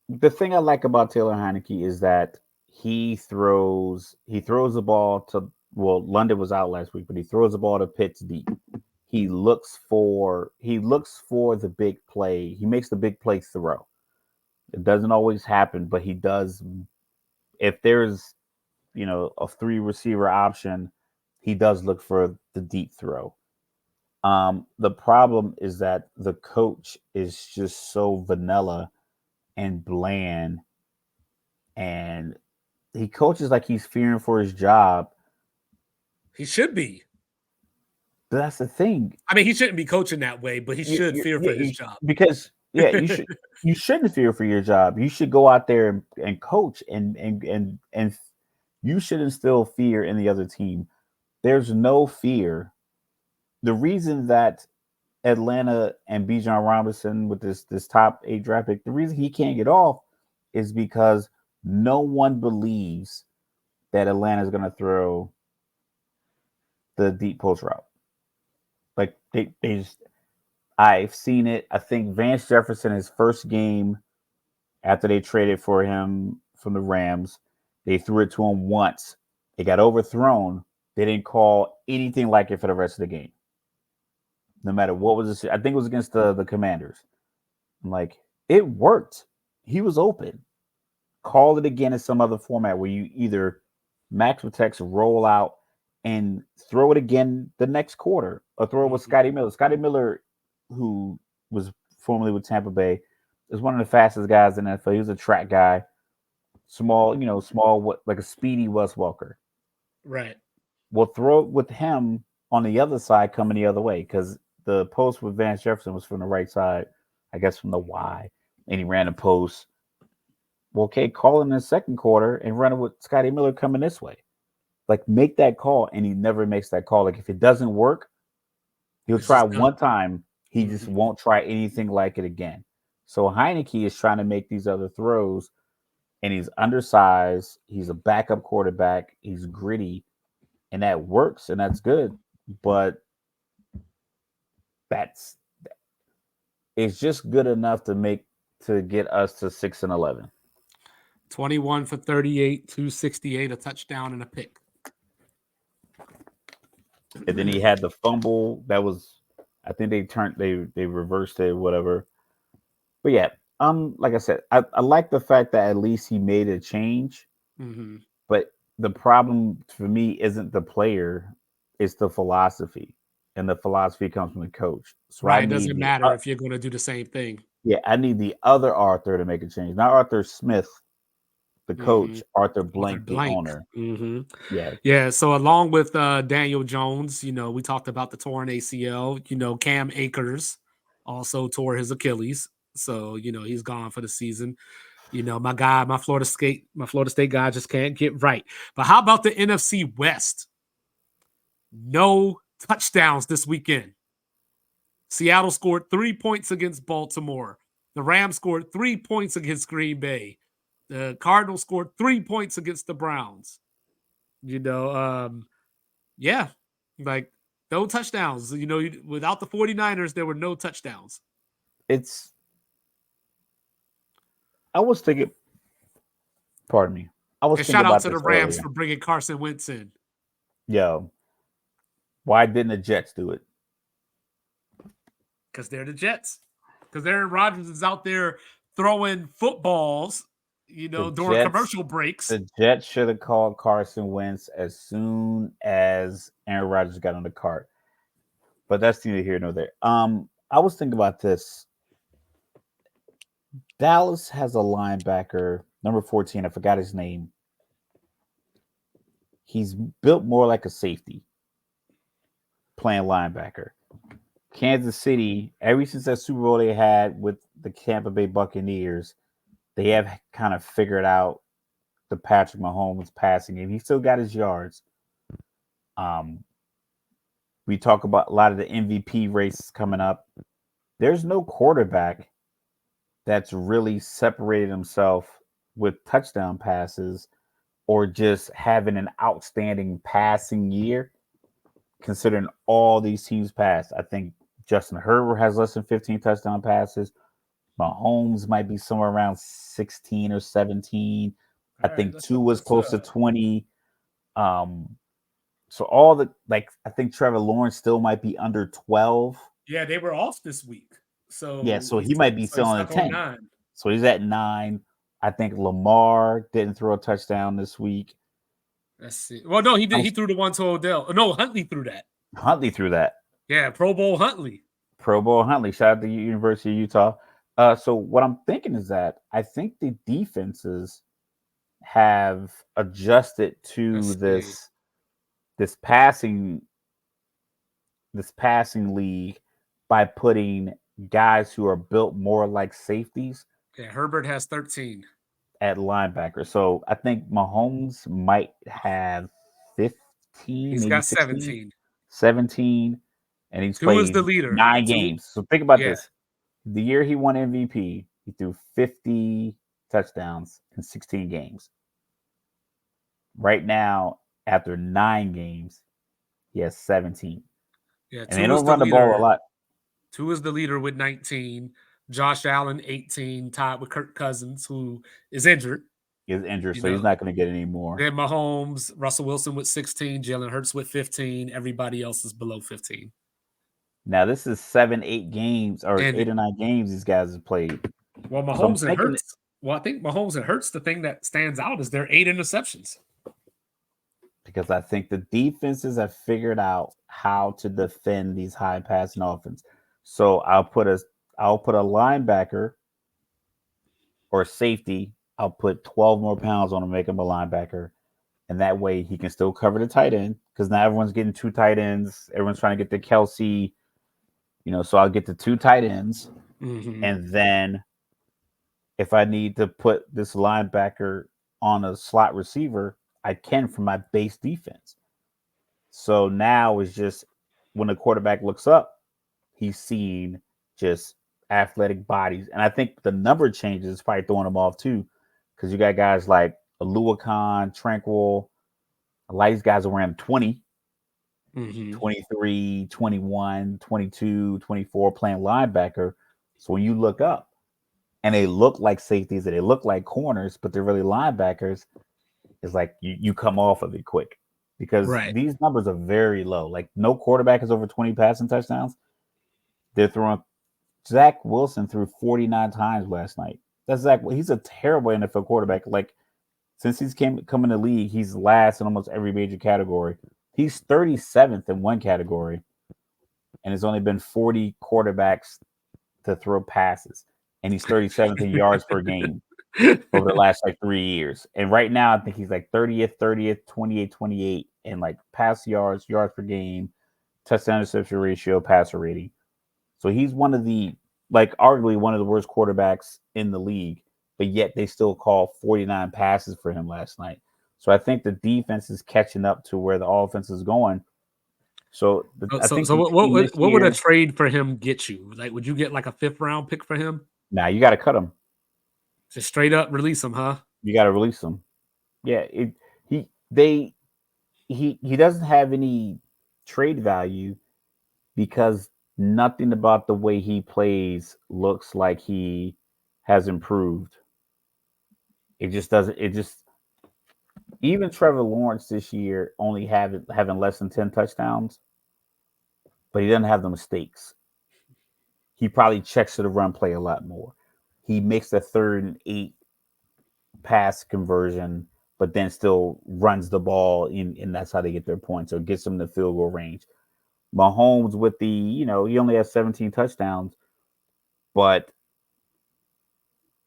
Speaker 2: the thing I like about Taylor Heineke is that he throws the ball to London was out last week, but he throws the ball to Pitts deep. He looks for the big play. He makes the big play throw. It doesn't always happen, but he does. If there's a 3 receiver option, he does look for the deep throw. The problem is that the coach is just so vanilla and bland, and he coaches like he's fearing for his job.
Speaker 1: He should be.
Speaker 2: But that's the thing.
Speaker 1: I mean, he shouldn't be coaching that way, but he should fear for his job.
Speaker 2: Because you shouldn't fear for your job. You should go out there and coach and you should instill fear in the other team. There's no fear. The reason that Atlanta and Bijan Robinson with this top 8 draft pick, the reason he can't get off is because no one believes that Atlanta is going to throw the deep post route. Like they just, I've seen it. I think Vance Jefferson, his first game after they traded for him from the Rams, they threw it to him once. It got overthrown. They didn't call anything like it for the rest of the game. No matter what was it, I think it was against the Commanders. I'm like, it worked. He was open. Call it again in some other format where you either max protects, roll out, and throw it again the next quarter, or throw it with Scotty Miller. Scotty Miller, who was formerly with Tampa Bay, is one of the fastest guys in the NFL. He was a track guy, small, like a speedy Wes Welker.
Speaker 1: Right.
Speaker 2: We'll throw it with him on the other side, coming the other way, because the post with Vance Jefferson was from the right side, I guess from the Y, and he ran a post. Well, okay, call in the second quarter and run it with Scotty Miller coming this way. Like, make that call, and he never makes that call. Like, if it doesn't work, he'll try one time. He just won't try anything like it again. So Heineke is trying to make these other throws and he's undersized. He's a backup quarterback. He's gritty, and that works, and that's good. But that's it's just good enough to get us to 6-11.
Speaker 1: 21 for 38, 268, a touchdown and a pick.
Speaker 2: And then he had the fumble that was, I think they reversed it, whatever. But yeah, like I said, I like the fact that at least he made a change.
Speaker 1: Mm-hmm.
Speaker 2: But the problem for me isn't the player, it's the philosophy, and the philosophy comes from the coach. So
Speaker 1: Right, it doesn't matter if you're going to do the same thing.
Speaker 2: Yeah, I need the other Arthur to make a change, not Arthur Smith, the coach, Arthur Blank, the owner.
Speaker 1: Mm-hmm.
Speaker 2: Yeah.
Speaker 1: Yeah. So along with Daniel Jones, we talked about the torn ACL. Cam Akers also tore his Achilles. So, he's gone for the season. My guy, my Florida State guy just can't get right. But how about the NFC West? No touchdowns this weekend. Seattle scored 3 points against Baltimore. The Rams scored 3 points against Green Bay. The Cardinals scored 3 points against the Browns. Yeah, like no touchdowns. Without the 49ers, there were no touchdowns.
Speaker 2: I was thinking, pardon me. I was
Speaker 1: and
Speaker 2: thinking
Speaker 1: shout out
Speaker 2: about
Speaker 1: to the
Speaker 2: this
Speaker 1: Rams
Speaker 2: earlier.
Speaker 1: for bringing Carson Wentz in.
Speaker 2: Yo, why didn't the Jets do it?
Speaker 1: Because they're the Jets. Because Aaron Rodgers is out there throwing footballs, during commercial breaks.
Speaker 2: The Jets should have called Carson Wentz as soon as Aaron Rodgers got on the cart. But that's neither here nor there. I was thinking about this. Dallas has a linebacker, number 14. I forgot his name. He's built more like a safety, playing linebacker. Kansas City, ever since that Super Bowl they had with the Tampa Bay Buccaneers, they have kind of figured out the Patrick Mahomes passing game. He still got his yards. We talk about a lot of the MVP races coming up. There's no quarterback that's really separated himself with touchdown passes or just having an outstanding passing year, considering all these teams passed. I think Justin Herbert has less than 15 touchdown passes. Mahomes might be somewhere around 16 or 17. I think Tua was close to 20. So I think Trevor Lawrence still might be under 12.
Speaker 1: Yeah, they were off this week. So
Speaker 2: yeah, so he might be still on the 10.
Speaker 1: 9.
Speaker 2: So he's at 9. I think Lamar didn't throw a touchdown this week.
Speaker 1: Let's see. Well, no, he did. He threw the one to Odell. No, Huntley threw that.
Speaker 2: Huntley threw that.
Speaker 1: Yeah, Pro Bowl Huntley.
Speaker 2: Shout out to the University of Utah. So what I'm thinking is that I think the defenses have adjusted to this passing league by putting guys who are built more like safeties.
Speaker 1: Yeah, Herbert has 13
Speaker 2: at linebacker. So I think Mahomes might have 15.
Speaker 1: He's got 16.
Speaker 2: 17, and he's
Speaker 1: Tua is
Speaker 2: played
Speaker 1: the leader.
Speaker 2: 9 games. So think about this. The year he won MVP, he threw 50 touchdowns in 16 games. Right now, after 9 games, he has 17.
Speaker 1: Yeah,
Speaker 2: and they don't run the ball a lot.
Speaker 1: Tua is the leader with 19. Josh Allen, 18, tied with Kirk Cousins, who is injured.
Speaker 2: So he's not going to get any more.
Speaker 1: Then Mahomes, Russell Wilson with 16, Jalen Hurts with 15. Everybody else is below 15.
Speaker 2: Now, this is 7-8 games or 8 or 9 games these guys have played.
Speaker 1: Well, Mahomes and Hurts. Well, I think Mahomes and Hurts, the thing that stands out is their 8 interceptions.
Speaker 2: Because I think the defenses have figured out how to defend these high passing offense. So I'll put a linebacker or safety. I'll put 12 more pounds on him, make him a linebacker. And that way he can still cover the tight end. Because now everyone's getting 2 tight ends. Everyone's trying to get the Kelsey. So I'll get the 2 tight ends.
Speaker 1: Mm-hmm.
Speaker 2: And then if I need to put this linebacker on a slot receiver, I can for my base defense. So now it's just when the quarterback looks up, he's seeing just athletic bodies. And I think the number changes is probably throwing him off too. because you got guys like Aluakon, Tranquil. A lot of these guys are around 20, 23, 21, 22, 24 playing linebacker. So when you look up and they look like safeties and they look like corners, but they're really linebackers, it's like you come off of it quick because these numbers are very low. Like no quarterback is over 20 passing touchdowns. They're throwing Zach Wilson threw 49 times last night. That's Zach. He's a terrible NFL quarterback. Like since he's come in the league, he's last in almost every major category. He's 37th in one category, and there's only been 40 quarterbacks to throw passes, and he's 37th in yards per game over the last like 3 years. And right now, I think he's like 30th, 28, 28, and like pass yards per game, touchdown interception ratio, passer rating. So he's one of the arguably one of the worst quarterbacks in the league, but yet they still call 49 passes for him last night. So I think the defense is catching up to where the offense is going. So I think
Speaker 1: what would a trade for him get you? Like, would you get like a 5th round pick for him?
Speaker 2: Nah, you got to cut him.
Speaker 1: Just straight up release him, huh?
Speaker 2: You got to release him. Yeah, he doesn't have any trade value because nothing about the way he plays looks like he has improved. It just doesn't. It just even Trevor Lawrence this year only having less than 10 touchdowns, but he doesn't have the mistakes. He probably checks to the run play a lot more. He makes the 3rd and 8 pass conversion, but then still runs the ball in, and that's how they get their points or gets them the field goal range. Mahomes with he only has 17 touchdowns, but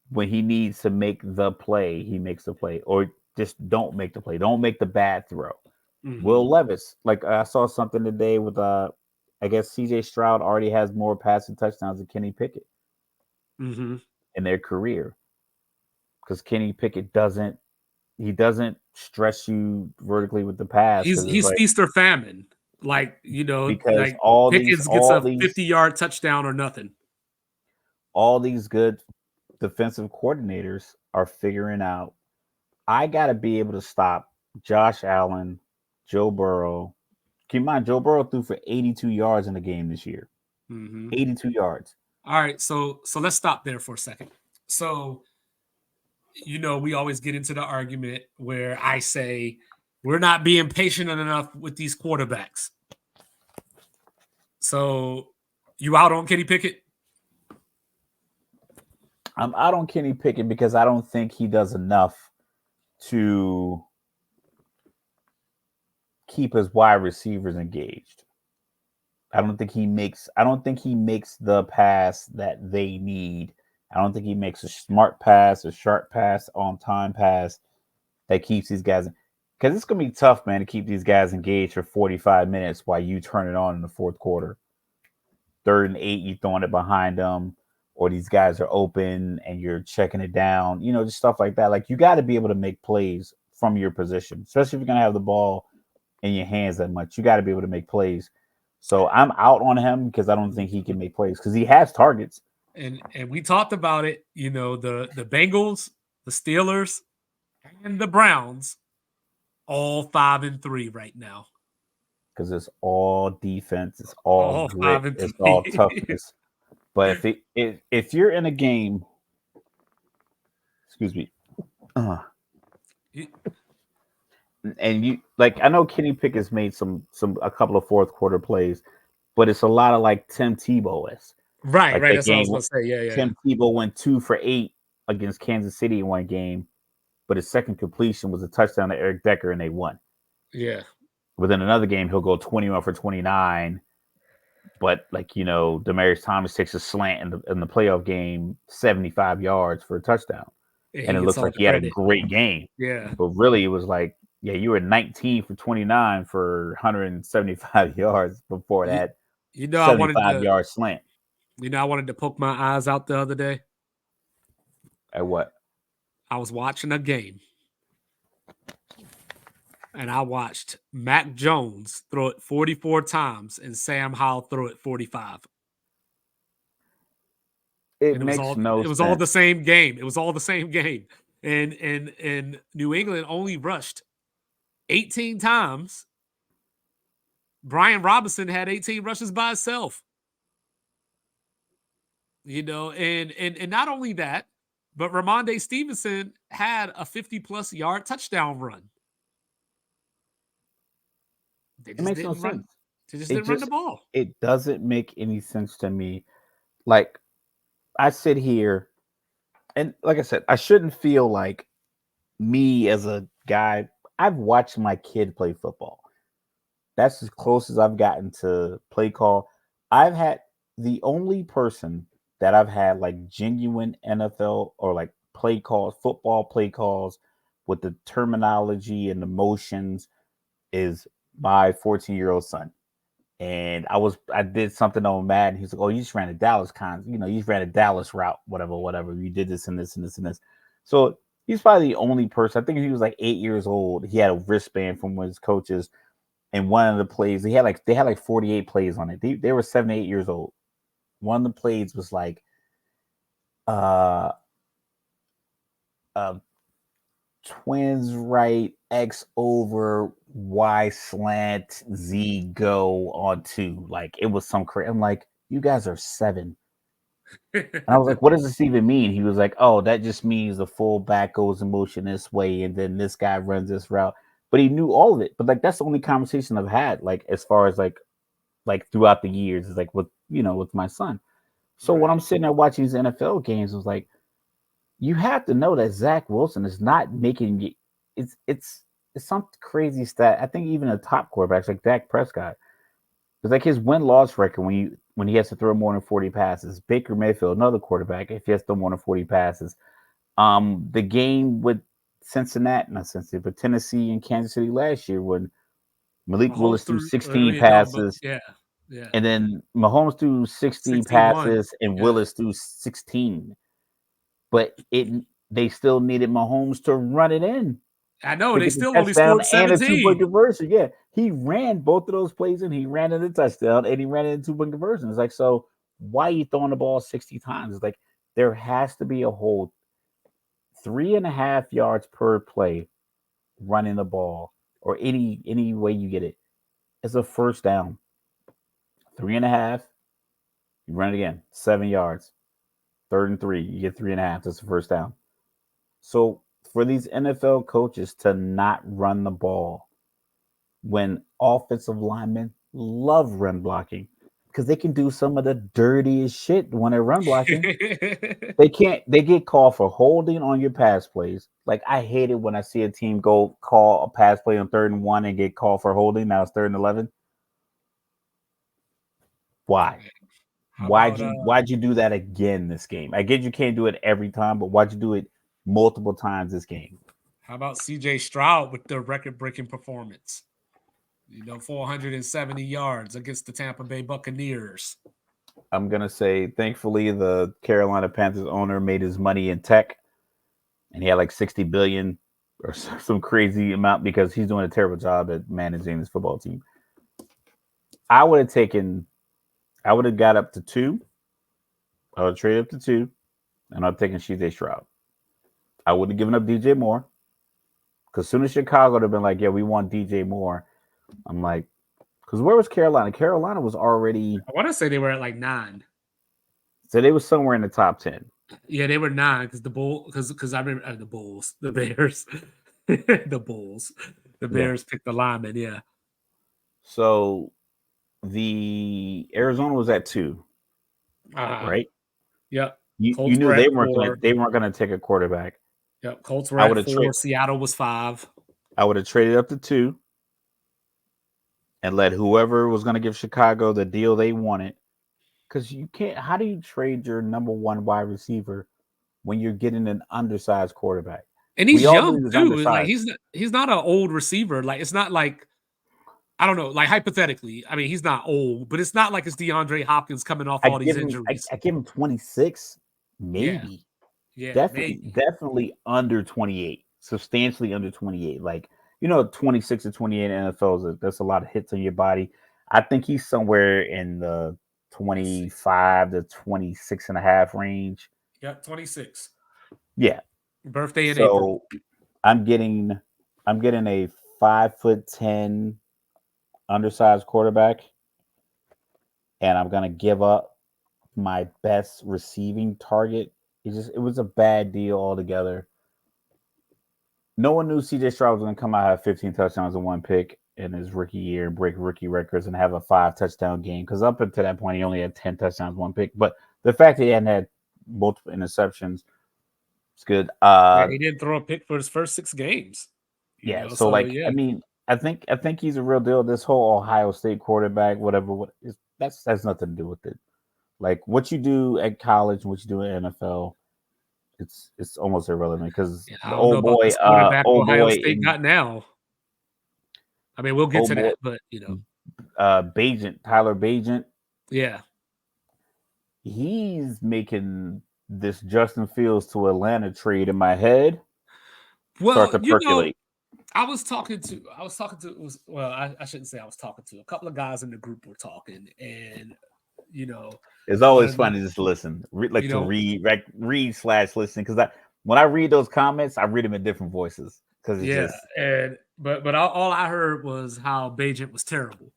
Speaker 2: when he needs to make the play, he makes the play, or just don't make the play. Don't make the bad throw. Will Levis, like I saw something today with I guess CJ Stroud already has more passing touchdowns than Kenny Pickett in their career, because Kenny Pickett doesn't stress you vertically with the pass.
Speaker 1: He's feast or famine. Like,
Speaker 2: because
Speaker 1: like Pickens gets a 50-yard touchdown or nothing.
Speaker 2: All these good defensive coordinators are figuring out, I got to be able to stop Josh Allen, Joe Burrow. Keep in mind, Joe Burrow threw for 82 yards in the game this year. 82 yards.
Speaker 1: All right, so let's stop there for a second. So, we always get into the argument where I say we're not being patient enough with these quarterbacks. So, you out on Kenny Pickett?
Speaker 2: I'm out on Kenny Pickett because I don't think he does enough to keep his wide receivers engaged. I don't think he makes the pass that they need. I don't think he makes a smart pass, a sharp pass, on time pass that keeps these guys, because it's gonna be tough, man, to keep these guys engaged for 45 minutes while you turn it on in the 4th quarter. 3rd and 8, you throwing it behind them, or these guys are open and you're checking it down, just stuff like that. Like, you got to be able to make plays from your position, especially if you're going to have the ball in your hands that much. You got to be able to make plays. So I'm out on him because I don't think he can make plays because he has targets.
Speaker 1: And we talked about it, the Bengals, the Steelers, and the Browns, all 5-3 right now.
Speaker 2: Because it's all defense, it's all grit, it's all toughness. But if you're in a game, excuse me, and you I know Kenny Pickett's made a couple of 4th quarter plays, but it's a lot of like Tim Tebow-esque.
Speaker 1: Right. That's what I was going to say. Yeah.
Speaker 2: Tim Tebow went 2 for 8 against Kansas City in one game, but his second completion was a touchdown to Eric Decker, and they won.
Speaker 1: Yeah.
Speaker 2: Within another game, he'll go 21 for 29. But Demaryius Thomas takes a slant in the playoff game, 75 yards for a touchdown. And it looks like he had a great game.
Speaker 1: Yeah.
Speaker 2: But really, it was like, you were 19 for 29 for 175 yards before that 75-yard slant.
Speaker 1: I wanted to poke my eyes out the other day.
Speaker 2: At what?
Speaker 1: I was watching a game. And I watched Mac Jones throw it 44 times and Sam Howell throw it 45.
Speaker 2: It was all the same game.
Speaker 1: It was all the same game. And New England only rushed 18 times. Brian Robinson had 18 rushes by himself. And not only that, but Ramondre Stevenson had a 50-plus yard touchdown run. They just
Speaker 2: makes no
Speaker 1: didn't run.
Speaker 2: sense.
Speaker 1: They just didn't run the ball.
Speaker 2: It doesn't make any sense to me. Like, I sit here, and like I said, I shouldn't feel like me as a guy. I've watched my kid play football. That's as close as I've gotten to play call. I've had the only person that I've had like genuine NFL or like play calls, football play calls with the terminology and emotions is my 14-year-old son. And I did something on Madden. He's like, "Oh, you just ran a Dallas you just ran a Dallas route, whatever. You did this and this and this and this." So he's probably the only person. I think he was like 8 years old. He had a wristband from his coaches, and one of the plays they had like 48 plays on it. They were 7 8 years old. One of the plays was like, uh, uh, twins right X over Y slant Z go on 2. Like, it was some crazy. I'm like, you guys are 7. And I was like, what does this even mean? He was like, oh, that just means the fullback goes in motion this way, and then this guy runs this route. But he knew all of it. But like, that's the only conversation I've had, like, as far as like throughout the years, is like with my son. So when I'm sitting there watching these NFL games, I was like, you have to know that Zach Wilson is not making it. It's some crazy stat. I think even the top quarterbacks like Dak Prescott, it's like his win-loss record when he has to throw more than 40 passes. Baker Mayfield, another quarterback, if he has to throw more than 40 passes. The game with Cincinnati, not Cincinnati, but Tennessee and Kansas City last year when Malik Willis threw 16 passes.
Speaker 1: Yeah.
Speaker 2: And then Mahomes threw 60 passes and Willis threw 16. But they still needed Mahomes to run it in.
Speaker 1: I know
Speaker 2: to
Speaker 1: they
Speaker 2: get the
Speaker 1: still only
Speaker 2: touchdown
Speaker 1: scored
Speaker 2: and a 2-point
Speaker 1: 17.
Speaker 2: conversion. Yeah, he ran both of those plays and he ran in the touchdown and he ran in 2-point conversion. It's like, so why are you throwing the ball 60 times? It's like there has to be a whole 3.5 yards per play running the ball or any way you get it. It's a first down. 3.5, you run it again, 7 yards. 3rd and 3, you get 3.5. That's the first down. So for these NFL coaches to not run the ball when offensive linemen love run blocking because they can do some of the dirtiest shit when they're run blocking. They get called for holding on your pass plays. Like, I hate it when I see a team go call a pass play on 3rd and 1 and get called for holding. Now it's 3rd and 11. Why? Why'd you do that again this game? I get you can't do it every time, but why'd you do it multiple times this game?
Speaker 1: How about CJ Stroud with the record-breaking performance? 470 yards against the Tampa Bay Buccaneers.
Speaker 2: I'm going to say, thankfully, the Carolina Panthers owner made his money in tech, and he had like 60 billion or some crazy amount because he's doing a terrible job at managing this football team. I would have got up to 2. I would have traded up to 2, and I'd taken CJ Stroud. I would have given up DJ Moore, because as soon as Chicago would have been like, yeah, we want DJ Moore, I'm like, because where was Carolina? Carolina was already.
Speaker 1: I want to say they were at like 9.
Speaker 2: So they were somewhere in the top 10.
Speaker 1: Yeah, they were 9 because I remember the Bulls, the Bears, the Bulls, the Bears picked the lineman. Yeah.
Speaker 2: So the Arizona was at 2, right?
Speaker 1: Yep.
Speaker 2: You knew they weren't going to take a quarterback.
Speaker 1: Yep. Colts were at 4. Seattle was 5.
Speaker 2: I would have traded up to 2 and let whoever was going to give Chicago the deal they wanted. Because you can't. How do you trade your number 1 wide receiver when you're getting an undersized quarterback?
Speaker 1: And he's young too. Like, he's not an old receiver. Like, it's not like, I don't know. Like, hypothetically, I mean, he's not old, but it's not like it's DeAndre Hopkins coming off all these injuries.
Speaker 2: I give him 26, maybe.
Speaker 1: Yeah,
Speaker 2: definitely under 28. Substantially under 28. Like, 26 to 28 in NFL, that's a lot of hits on your body. I think he's somewhere in the 25 to 26 and a half range.
Speaker 1: Yeah, 26.
Speaker 2: Yeah.
Speaker 1: Birthday in April.
Speaker 2: So I'm getting a 5'10" undersized quarterback, and I'm gonna give up my best receiving target. It was a bad deal altogether. No one knew CJ Stroud was gonna come out have 15 touchdowns and one pick in his rookie year and break rookie records and have a 5-touchdown game. Because up until that point, he only had 10 touchdowns, one pick. But the fact that he hadn't had multiple interceptions, it's good.
Speaker 1: And he didn't throw a pick for his first 6 games.
Speaker 2: So like, I mean, I think he's a real deal. This whole Ohio State quarterback, whatever, that's nothing to do with it. Like what you do at college and what you do in NFL, it's almost irrelevant because
Speaker 1: I don't know about this quarterback Ohio State got now. I mean, we'll get to that, but
Speaker 2: Tyler Bagent.
Speaker 1: Yeah.
Speaker 2: He's making this Justin Fields to Atlanta trade in my head start to percolate.
Speaker 1: I was talking to I shouldn't say I was talking to. A couple of guys in the group were talking, and
Speaker 2: it's always fun to just listen, read/listen, because when I read those comments, I read them in different voices because
Speaker 1: but all I heard was how Bagent was terrible.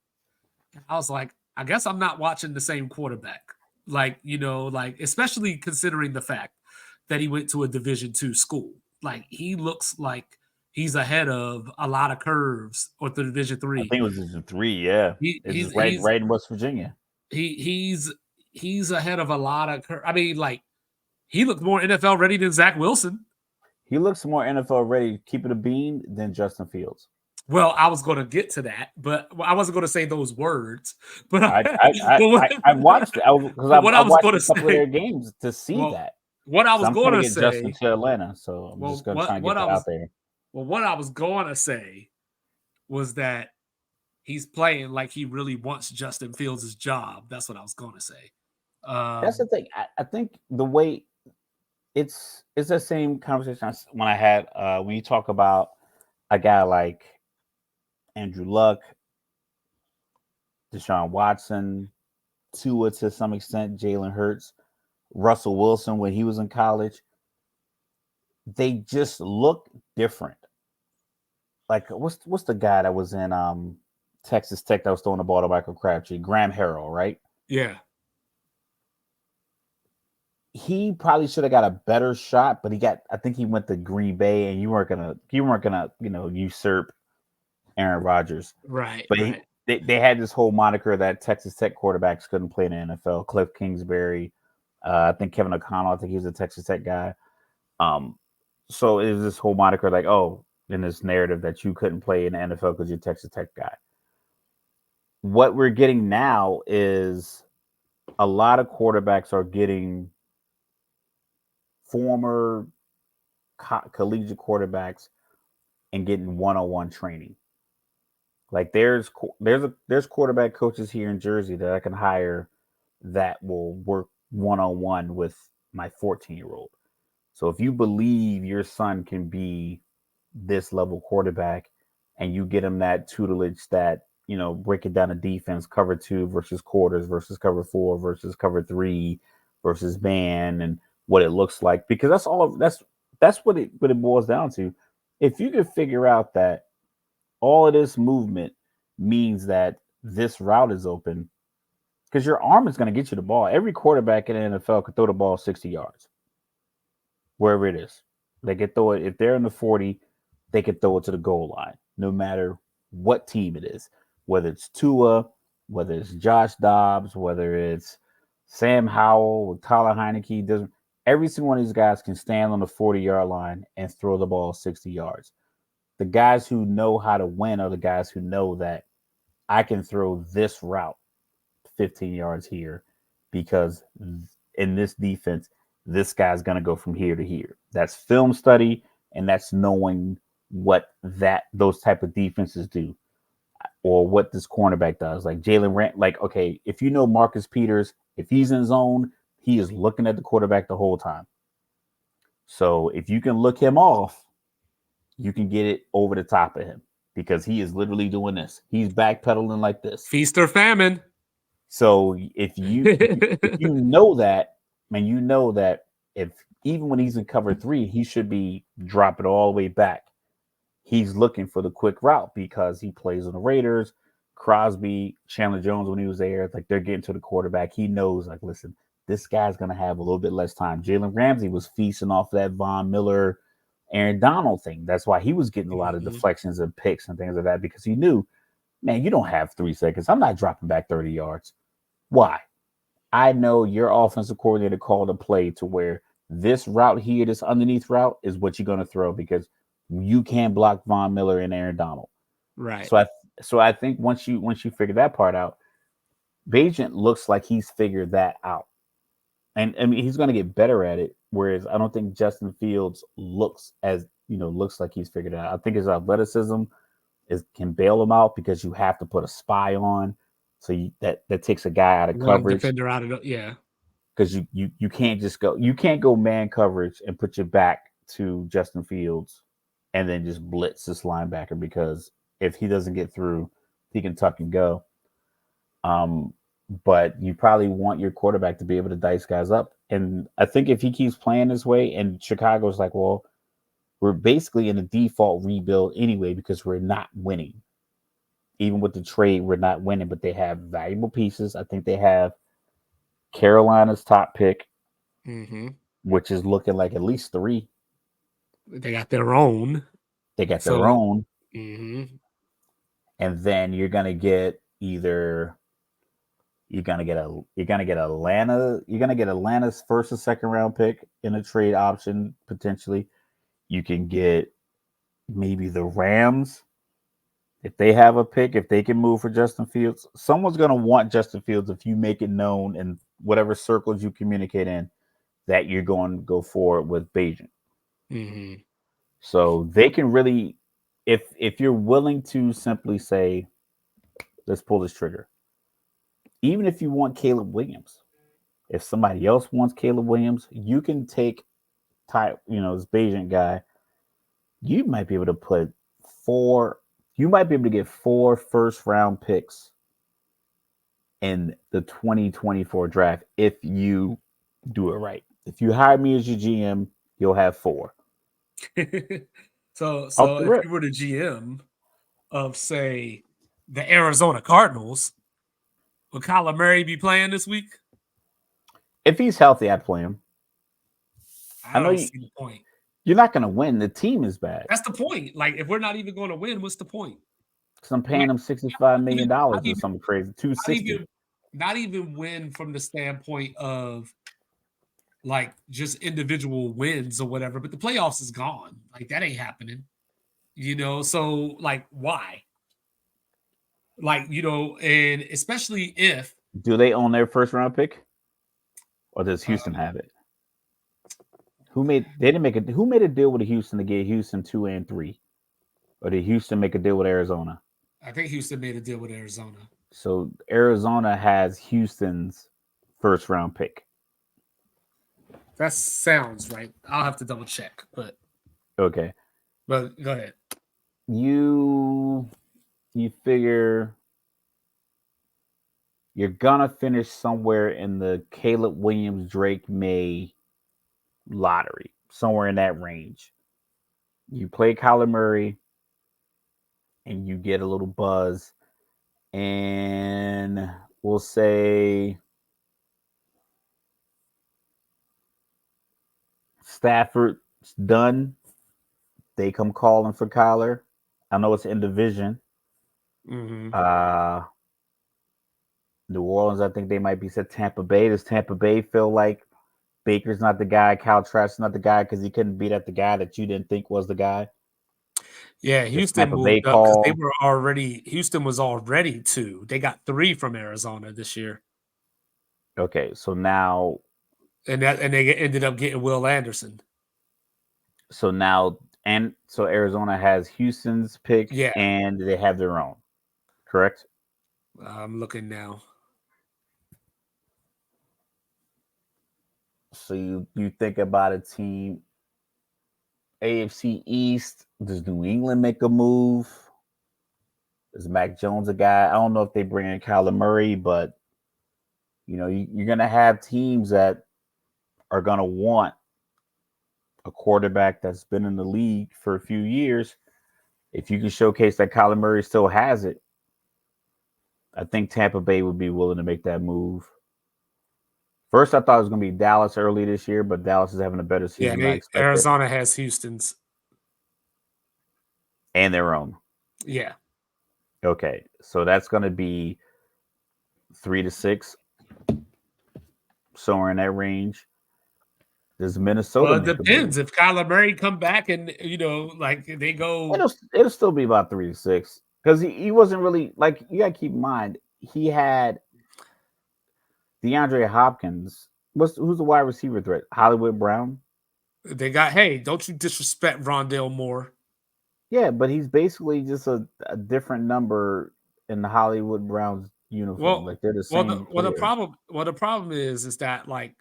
Speaker 1: I was like, I guess I'm not watching the same quarterback. Like, especially considering the fact that he went to a Division II school. Like, he looks like he's ahead of a lot of curves or the Division III.
Speaker 2: I think it was Division III, yeah. He's right in West Virginia.
Speaker 1: He's ahead of a lot of curves. I mean, like, he looked more NFL ready than Zach Wilson.
Speaker 2: He looks more NFL ready, keep it a bean, than Justin Fields.
Speaker 1: Well, I was going to get to that, but I wasn't going to say those words. But
Speaker 2: I watched it because I watched a couple of their games to see that.
Speaker 1: What I was going to say,
Speaker 2: Justin to Atlanta, so I'm just going to try and get that out there.
Speaker 1: Well, what I was going to say was that he's playing like he really wants Justin Fields' job. That's what I was going to say.
Speaker 2: That's the thing. I think the way it's the same conversation when I had when you talk about a guy like Andrew Luck, Deshaun Watson, Tua to some extent, Jalen Hurts, Russell Wilson when he was in college. They just look different. Like what's the guy that was in Texas Tech that was throwing the ball to Michael Crabtree? Graham Harrell, right?
Speaker 1: Yeah.
Speaker 2: He probably should have got a better shot, but I think he went to Green Bay, and you weren't gonna usurp Aaron Rodgers.
Speaker 1: Right.
Speaker 2: But
Speaker 1: right.
Speaker 2: They had this whole moniker that Texas Tech quarterbacks couldn't play in the NFL. Cliff Kingsbury, I think Kevin O'Connell, I think he was a Texas Tech guy. So it was this whole moniker like, oh, in this narrative that you couldn't play in the NFL because you're a Texas Tech guy. What we're getting now is a lot of quarterbacks are getting former collegiate quarterbacks and getting one-on-one training. Like there's quarterback coaches here in Jersey that I can hire that will work one-on-one with my 14-year-old. So if you believe your son can be this level quarterback and you get him that tutelage that, breaking down the defense, cover 2 versus quarters versus cover 4 versus cover 3 versus man, and what it looks like, because that's what it boils down to. If you can figure out that all of this movement means that this route is open, because your arm is going to get you the ball. Every quarterback in the NFL could throw the ball 60 yards, wherever it is. They could throw it. If they're in the 40, they could throw it to the goal line, no matter what team it is, whether it's Tua, whether it's Josh Dobbs, whether it's Sam Howell or Tyler Heineke. Every single one of these guys can stand on the 40-yard line and throw the ball 60 yards. The guys who know how to win are the guys who know that I can throw this route 15 yards here because in this defense, this guy's going to go from here to here. That's film study, and that's knowing what those type of defenses do or what this cornerback does. Like Jalen Rand, okay, if you know Marcus Peters, if he's in zone, he is looking at the quarterback the whole time. So if you can look him off, you can get it over the top of him because he is literally doing this. He's backpedaling like this.
Speaker 1: Feast or famine.
Speaker 2: So if you know that, and you know that if even when he's in cover 3, he should be dropping all the way back. He's looking for the quick route because he plays on the Raiders. Crosby, Chandler Jones, when he was there, like they're getting to the quarterback. He knows, like, listen, this guy's going to have a little bit less time. Jalen Ramsey was feasting off that Von Miller, Aaron Donald thing. That's why he was getting a lot of deflections and picks and things like that, because he knew, man, you don't have 3 seconds. I'm not dropping back 30 yards. Why? I know your offensive coordinator called a play to where this route here, this underneath route, is what you're going to throw because you can't block Von Miller and Aaron Donald.
Speaker 1: Right.
Speaker 2: So I think once you figure that part out, Bagent looks like he's figured that out. And I mean, he's going to get better at it. Whereas I don't think Justin Fields looks like he's figured it out. I think his athleticism can bail him out because you have to put a spy on. So that takes a guy out of coverage.
Speaker 1: Defender out of yeah.
Speaker 2: Because you can't just go man coverage and put your back to Justin Fields and then just blitz this linebacker, because if he doesn't get through, he can tuck and go. But you probably want your quarterback to be able to dice guys up. And I think if he keeps playing this way, and Chicago's like, well, we're basically in a default rebuild anyway because we're not winning. Even with the trade, we're not winning, but they have valuable pieces. I think they have Carolina's top pick, which is looking like at least 3.
Speaker 1: They got their own.
Speaker 2: And then you're gonna get Atlanta's first or second round pick in a trade option potentially. You can get maybe the Rams if they have a pick, if they can move for Justin Fields. Someone's gonna want Justin Fields if you make it known in whatever circles you communicate in that you're going to go forward with Bagent. So they can really, if you're willing to simply say, let's pull this trigger. Even if you want Caleb Williams, if somebody else wants Caleb Williams, you can take this Bagent guy. You might be able to put 4. You might be able to get 4 first-round picks in the 2024 draft if you do it right. If you hire me as your GM, you'll have 4.
Speaker 1: So if you were the GM of, say, the Arizona Cardinals, would Kyler Murray be playing this week?
Speaker 2: If he's healthy, I'd play him.
Speaker 1: I don't see the point.
Speaker 2: You're not going to win. The team is bad.
Speaker 1: That's the point. Like, if we're not even going to win, what's the point?
Speaker 2: Because I'm paying him $65 million or something crazy. $260.
Speaker 1: Not even win from the standpoint of like just individual wins or whatever, but the playoffs is gone. Like, that ain't happening. So like, why? Like, and especially if
Speaker 2: do they own their first round pick, or does Houston have it? Who made a deal with Houston to get Houston 2 and 3, or did Houston make a deal with Arizona?
Speaker 1: I think Houston made a deal with Arizona.
Speaker 2: So Arizona has Houston's first round pick.
Speaker 1: That sounds right. I'll have to double check, but
Speaker 2: okay.
Speaker 1: But go ahead.
Speaker 2: You figure you're gonna finish somewhere in the Caleb Williams, Drake May lottery, somewhere in that range. You play Kyler Murray, and you get a little buzz, and we'll say Stafford's done. They come calling for Kyler. I know it's in division. New Orleans, I think they might be said Tampa Bay. Does Tampa Bay feel like Baker's not the guy, Kyle Trask's not the guy because he couldn't beat at the guy that you didn't think was the guy?
Speaker 1: Yeah, Houston moved up because they were already. Houston was already 2. They got 3 from Arizona this year.
Speaker 2: Okay, so now,
Speaker 1: and they ended up getting Will Anderson.
Speaker 2: So now, and so Arizona has Houston's pick, and they have their own, correct?
Speaker 1: I'm looking now.
Speaker 2: So you think about a team, AFC East. Does New England make a move? Is Mac Jones a guy? I don't know if they bring in Kyler Murray, but you're going to have teams that are going to want a quarterback that's been in the league for a few years, if you can showcase that Kyler Murray still has it, I think Tampa Bay would be willing to make that move. First, I thought it was going to be Dallas early this year, but Dallas is having a better season than I expected.
Speaker 1: Arizona has Houston's.
Speaker 2: And their own.
Speaker 1: Yeah.
Speaker 2: Okay, so that's going to be 3 to 6, somewhere in that range. Does Minnesota?
Speaker 1: Well, it depends. If Kyler Murray come back and like they go,
Speaker 2: it'll still be about 3 to 6 because he wasn't really like, you got to keep in mind he had DeAndre Hopkins. Who's the wide receiver threat? Hollywood Brown.
Speaker 1: They got, hey, don't you disrespect Rondale Moore?
Speaker 2: Yeah, but he's basically just a different number in the Hollywood Brown's uniform.
Speaker 1: Well,
Speaker 2: like they're the same.
Speaker 1: The problem is that like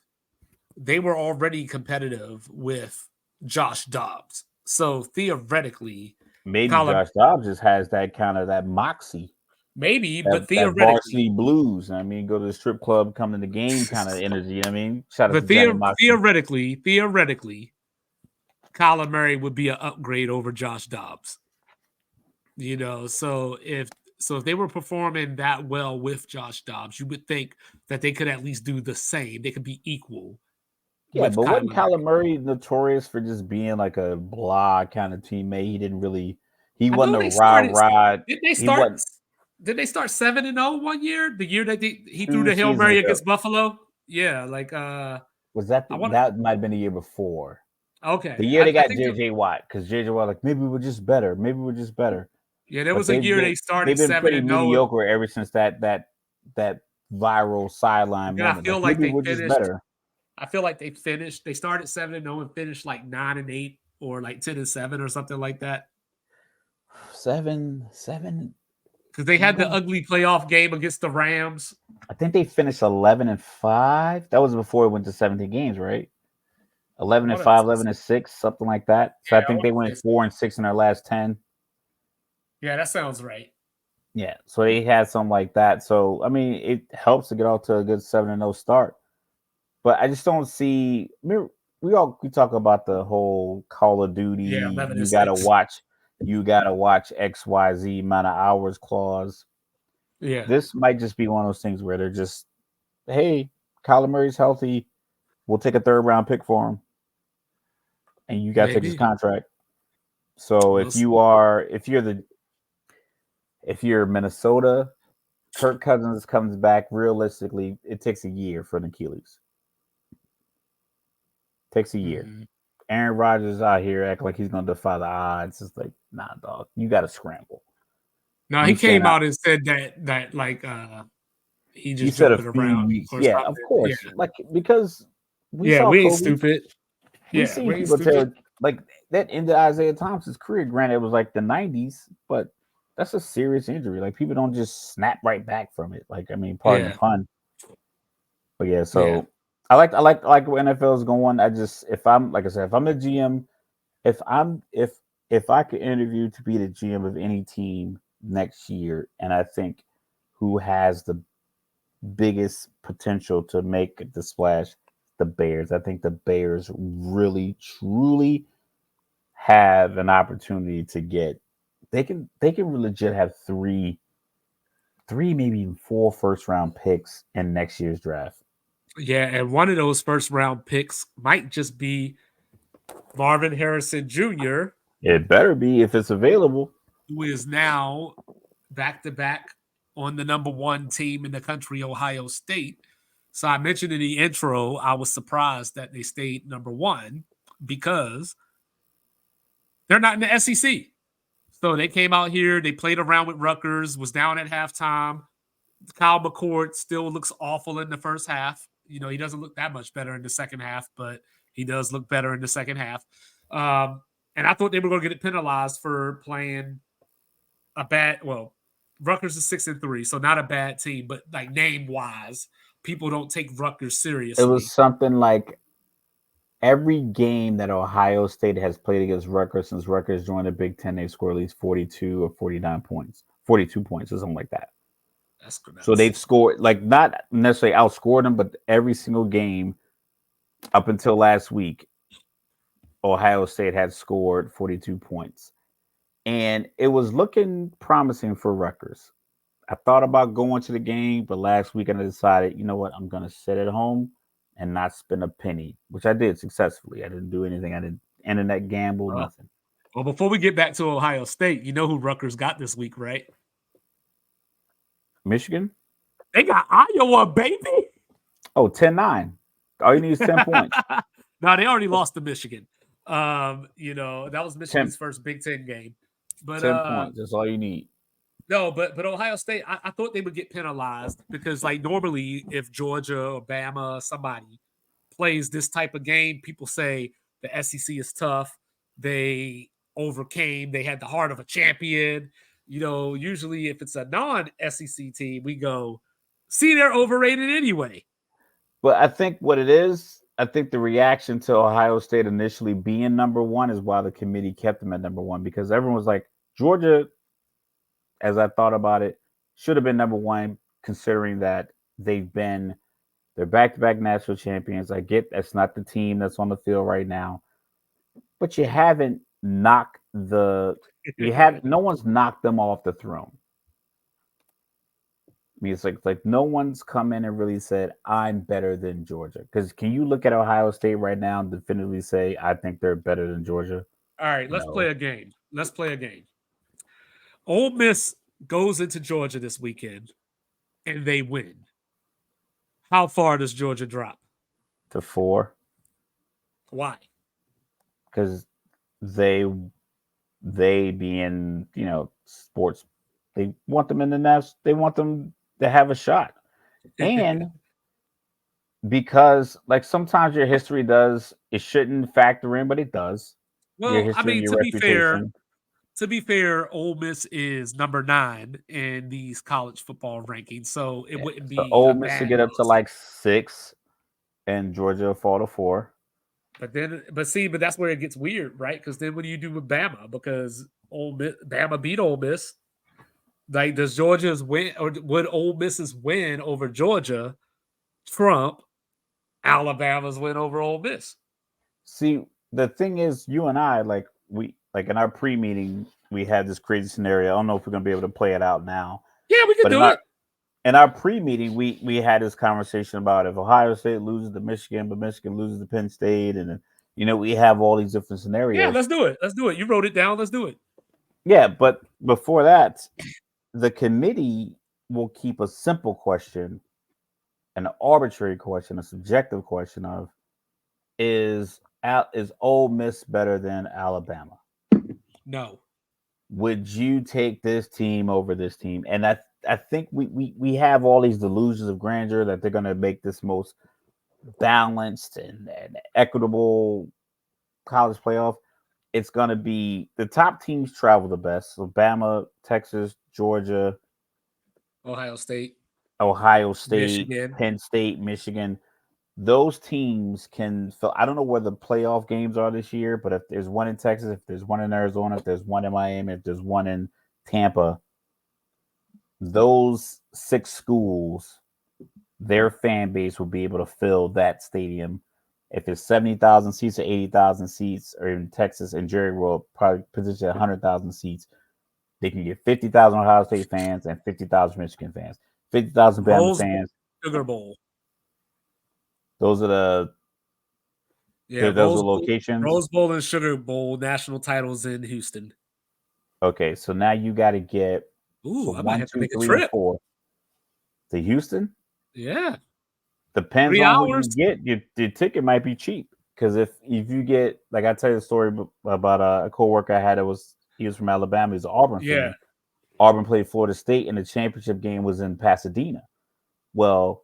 Speaker 1: they were already competitive with Josh Dobbs, so theoretically,
Speaker 2: maybe Josh Dobbs just has that kind of that moxie.
Speaker 1: Maybe,
Speaker 2: but
Speaker 1: theoretically,
Speaker 2: varsity blues. I mean, go to the strip club, come to the game kind of energy. I mean, shout out to Johnny Moxley.
Speaker 1: Theoretically, Kyler Murray would be an upgrade over Josh Dobbs. So if they were performing that well with Josh Dobbs, you would think that they could at least do the same. They could be equal.
Speaker 2: Yeah, but wasn't Kyler Murray notorious for just being like a blah kind of teammate? He didn't really. He wasn't a ride.
Speaker 1: Did they start? Did they start 7-0 one year? The year that he threw the Hail Mary against Buffalo? Yeah, like
Speaker 2: was that that might have been the year before.
Speaker 1: Okay.
Speaker 2: The year they got JJ Watt, because JJ Watt like, maybe we're just better.
Speaker 1: Yeah, there was a year they started 7-0.
Speaker 2: They've been pretty mediocre ever since that viral sideline moment.
Speaker 1: I feel like they finished better. I feel like they finished. They started 7-0 and finished like 9-8 or like 10-7 or something like that.
Speaker 2: 7
Speaker 1: because they had the ugly playoff game against the Rams.
Speaker 2: I think they finished 11-5. That was before it went to 17 games, right? 11-5, 11-6, something like that. So yeah, I think they went 4-6 in their last 10.
Speaker 1: Yeah, that sounds right.
Speaker 2: Yeah, so they had something like that. So I mean, it helps to get off to a good 7-0 start. But I just don't see. I mean, we talk about the whole Call of Duty. Yeah, you gotta watch XYZ amount of hours clause.
Speaker 1: Yeah,
Speaker 2: this might just be one of those things where they're just, hey, Kyler Murray's healthy, we'll take a 3rd round pick for him, and you got to take his contract. So if you're Minnesota, Kirk Cousins comes back. Realistically, it takes a year for an Achilles. Takes a year. Mm-hmm. Aaron Rodgers out here acting like he's going to defy the odds. It's like, nah, dog, you got to scramble.
Speaker 1: No, he came out and said that like he just
Speaker 2: said a few weeks. Yeah, of course. Yeah. Like, because we
Speaker 1: ain't stupid.
Speaker 2: We see people tell, like, that ended Isaiah Thomas's career. Granted, it was like the 90s, but that's a serious injury. Like, people don't just snap right back from it. Like, I mean, pardon the pun. But yeah, so I like where NFL is going. I just, if I'm the GM, if I could interview to be the GM of any team next year, and I think who has the biggest potential to make the splash, the Bears. I think the Bears really truly have an opportunity to get, they can legit have three, maybe even 4 1st round picks in next year's draft.
Speaker 1: Yeah, and one of those 1st round picks might just be Marvin Harrison Jr.
Speaker 2: It better be if it's available.
Speaker 1: Who is now back-to-back on the number 1 team in the country, Ohio State. So I mentioned in the intro, I was surprised that they stayed number 1 because they're not in the SEC. So they came out here, they played around with Rutgers, was down at halftime. Kyle McCord still looks awful in the first half. He doesn't look that much better in the second half, but he does look better in the second half. And I thought they were going to get penalized for playing a bad, Rutgers is 6-3, so not a bad team, but like name-wise, people don't take Rutgers seriously.
Speaker 2: It was something like every game that Ohio State has played against Rutgers since Rutgers joined the Big Ten, they scored at least 42 or 49 points, 42 points or something like that.
Speaker 1: That's good.
Speaker 2: So they've scored, like, not necessarily outscored them, but every single game up until last week, Ohio State had scored 42 points. And it was looking promising for Rutgers. I thought about going to the game, but last weekend I decided, you know what, I'm going to sit at home and not spend a penny, which I did successfully. I didn't do anything. I didn't internet gamble, nothing.
Speaker 1: Well, before we get back to Ohio State, you know who Rutgers got this week, right?
Speaker 2: Michigan?
Speaker 1: They got Iowa, baby.
Speaker 2: Oh, 10-9. All you need is 10 points.
Speaker 1: No, they already lost to Michigan. That was Michigan's
Speaker 2: 10,
Speaker 1: first Big Ten game. But
Speaker 2: 10 points. That's all you need.
Speaker 1: No, but Ohio State, I thought they would get penalized because, like, normally if Georgia or Bama, somebody plays this type of game, people say the SEC is tough. They overcame. They had the heart of a champion. Usually if it's a non-SEC team, we go, see, they're overrated anyway.
Speaker 2: But I think what it is, I think the reaction to Ohio State initially being number one is why the committee kept them at number one, because everyone was like, Georgia, as I thought about it, should have been number one, considering that they're back-to-back national champions. I get that's not the team that's on the field right now, but you haven't knocked no one's knocked them off the throne. I mean, it's like no one's come in and really said, I'm better than Georgia. Because can you look at Ohio State right now and definitively say, I think they're better than Georgia?
Speaker 1: All right, let's play a game. Ole Miss goes into Georgia this weekend, and they win. How far does Georgia drop?
Speaker 2: To 4.
Speaker 1: Why?
Speaker 2: Because they being, sports, they want them in the nest. They want them to have a shot. And because, like, sometimes your history it shouldn't factor in, but it does.
Speaker 1: Well,
Speaker 2: Your history and your reputation.
Speaker 1: To be fair, Ole Miss is number 9 in these college football rankings, so it wouldn't be
Speaker 2: Ole
Speaker 1: a
Speaker 2: Miss to
Speaker 1: bad
Speaker 2: get up to
Speaker 1: loss.
Speaker 2: like 6, and Georgia fall to 4.
Speaker 1: But that's where it gets weird, right? Because then what do you do with Bama? Because Bama beat Ole Miss. Like, does Georgia's win, or would Ole Miss's win over Georgia trump Alabama's win over Ole Miss?
Speaker 2: See, the thing is, you and I, we in our pre-meeting, we had this crazy scenario. I don't know if we're gonna be able to play it out now.
Speaker 1: Yeah, we can do it.
Speaker 2: In our pre-meeting, we had this conversation about if Ohio State loses to Michigan, but Michigan loses to Penn State, and we have all these different scenarios.
Speaker 1: Yeah, let's do it. You wrote it down. Let's do it.
Speaker 2: Yeah, but before that, the committee will keep a simple question, an arbitrary question, a subjective question of is Ole Miss better than Alabama?
Speaker 1: No.
Speaker 2: Would you take this team over this team? And I think we have all these delusions of grandeur that they're going to make this most balanced and equitable college playoff. It's going to be the top teams travel the best. So Bama, Texas, Georgia,
Speaker 1: Ohio State,
Speaker 2: Michigan. Penn State, Michigan. Those teams can fill. I don't know where the playoff games are this year, but if there's one in Texas, if there's one in Arizona, if there's one in Miami, if there's one in Tampa, those 6 schools, their fan base will be able to fill that stadium. If it's 70,000 seats or 80,000 seats, or in Texas and Jerry World, probably position 100,000 seats, they can get 50,000 Ohio State fans and 50,000 Michigan fans, 50,000 Bama fans.
Speaker 1: Sugar Bowl.
Speaker 2: Those are the locations.
Speaker 1: Rose Bowl and Sugar Bowl national titles in Houston.
Speaker 2: Okay, so now you got to get
Speaker 1: I might have to make a trip.
Speaker 2: 4 to Houston.
Speaker 1: Yeah,
Speaker 2: depends on who you get. Your ticket might be cheap because if you get, like, I tell you the story about a coworker I had. He was from Alabama. He's an Auburn fan. Auburn played Florida State, and the championship game was in Pasadena. Well,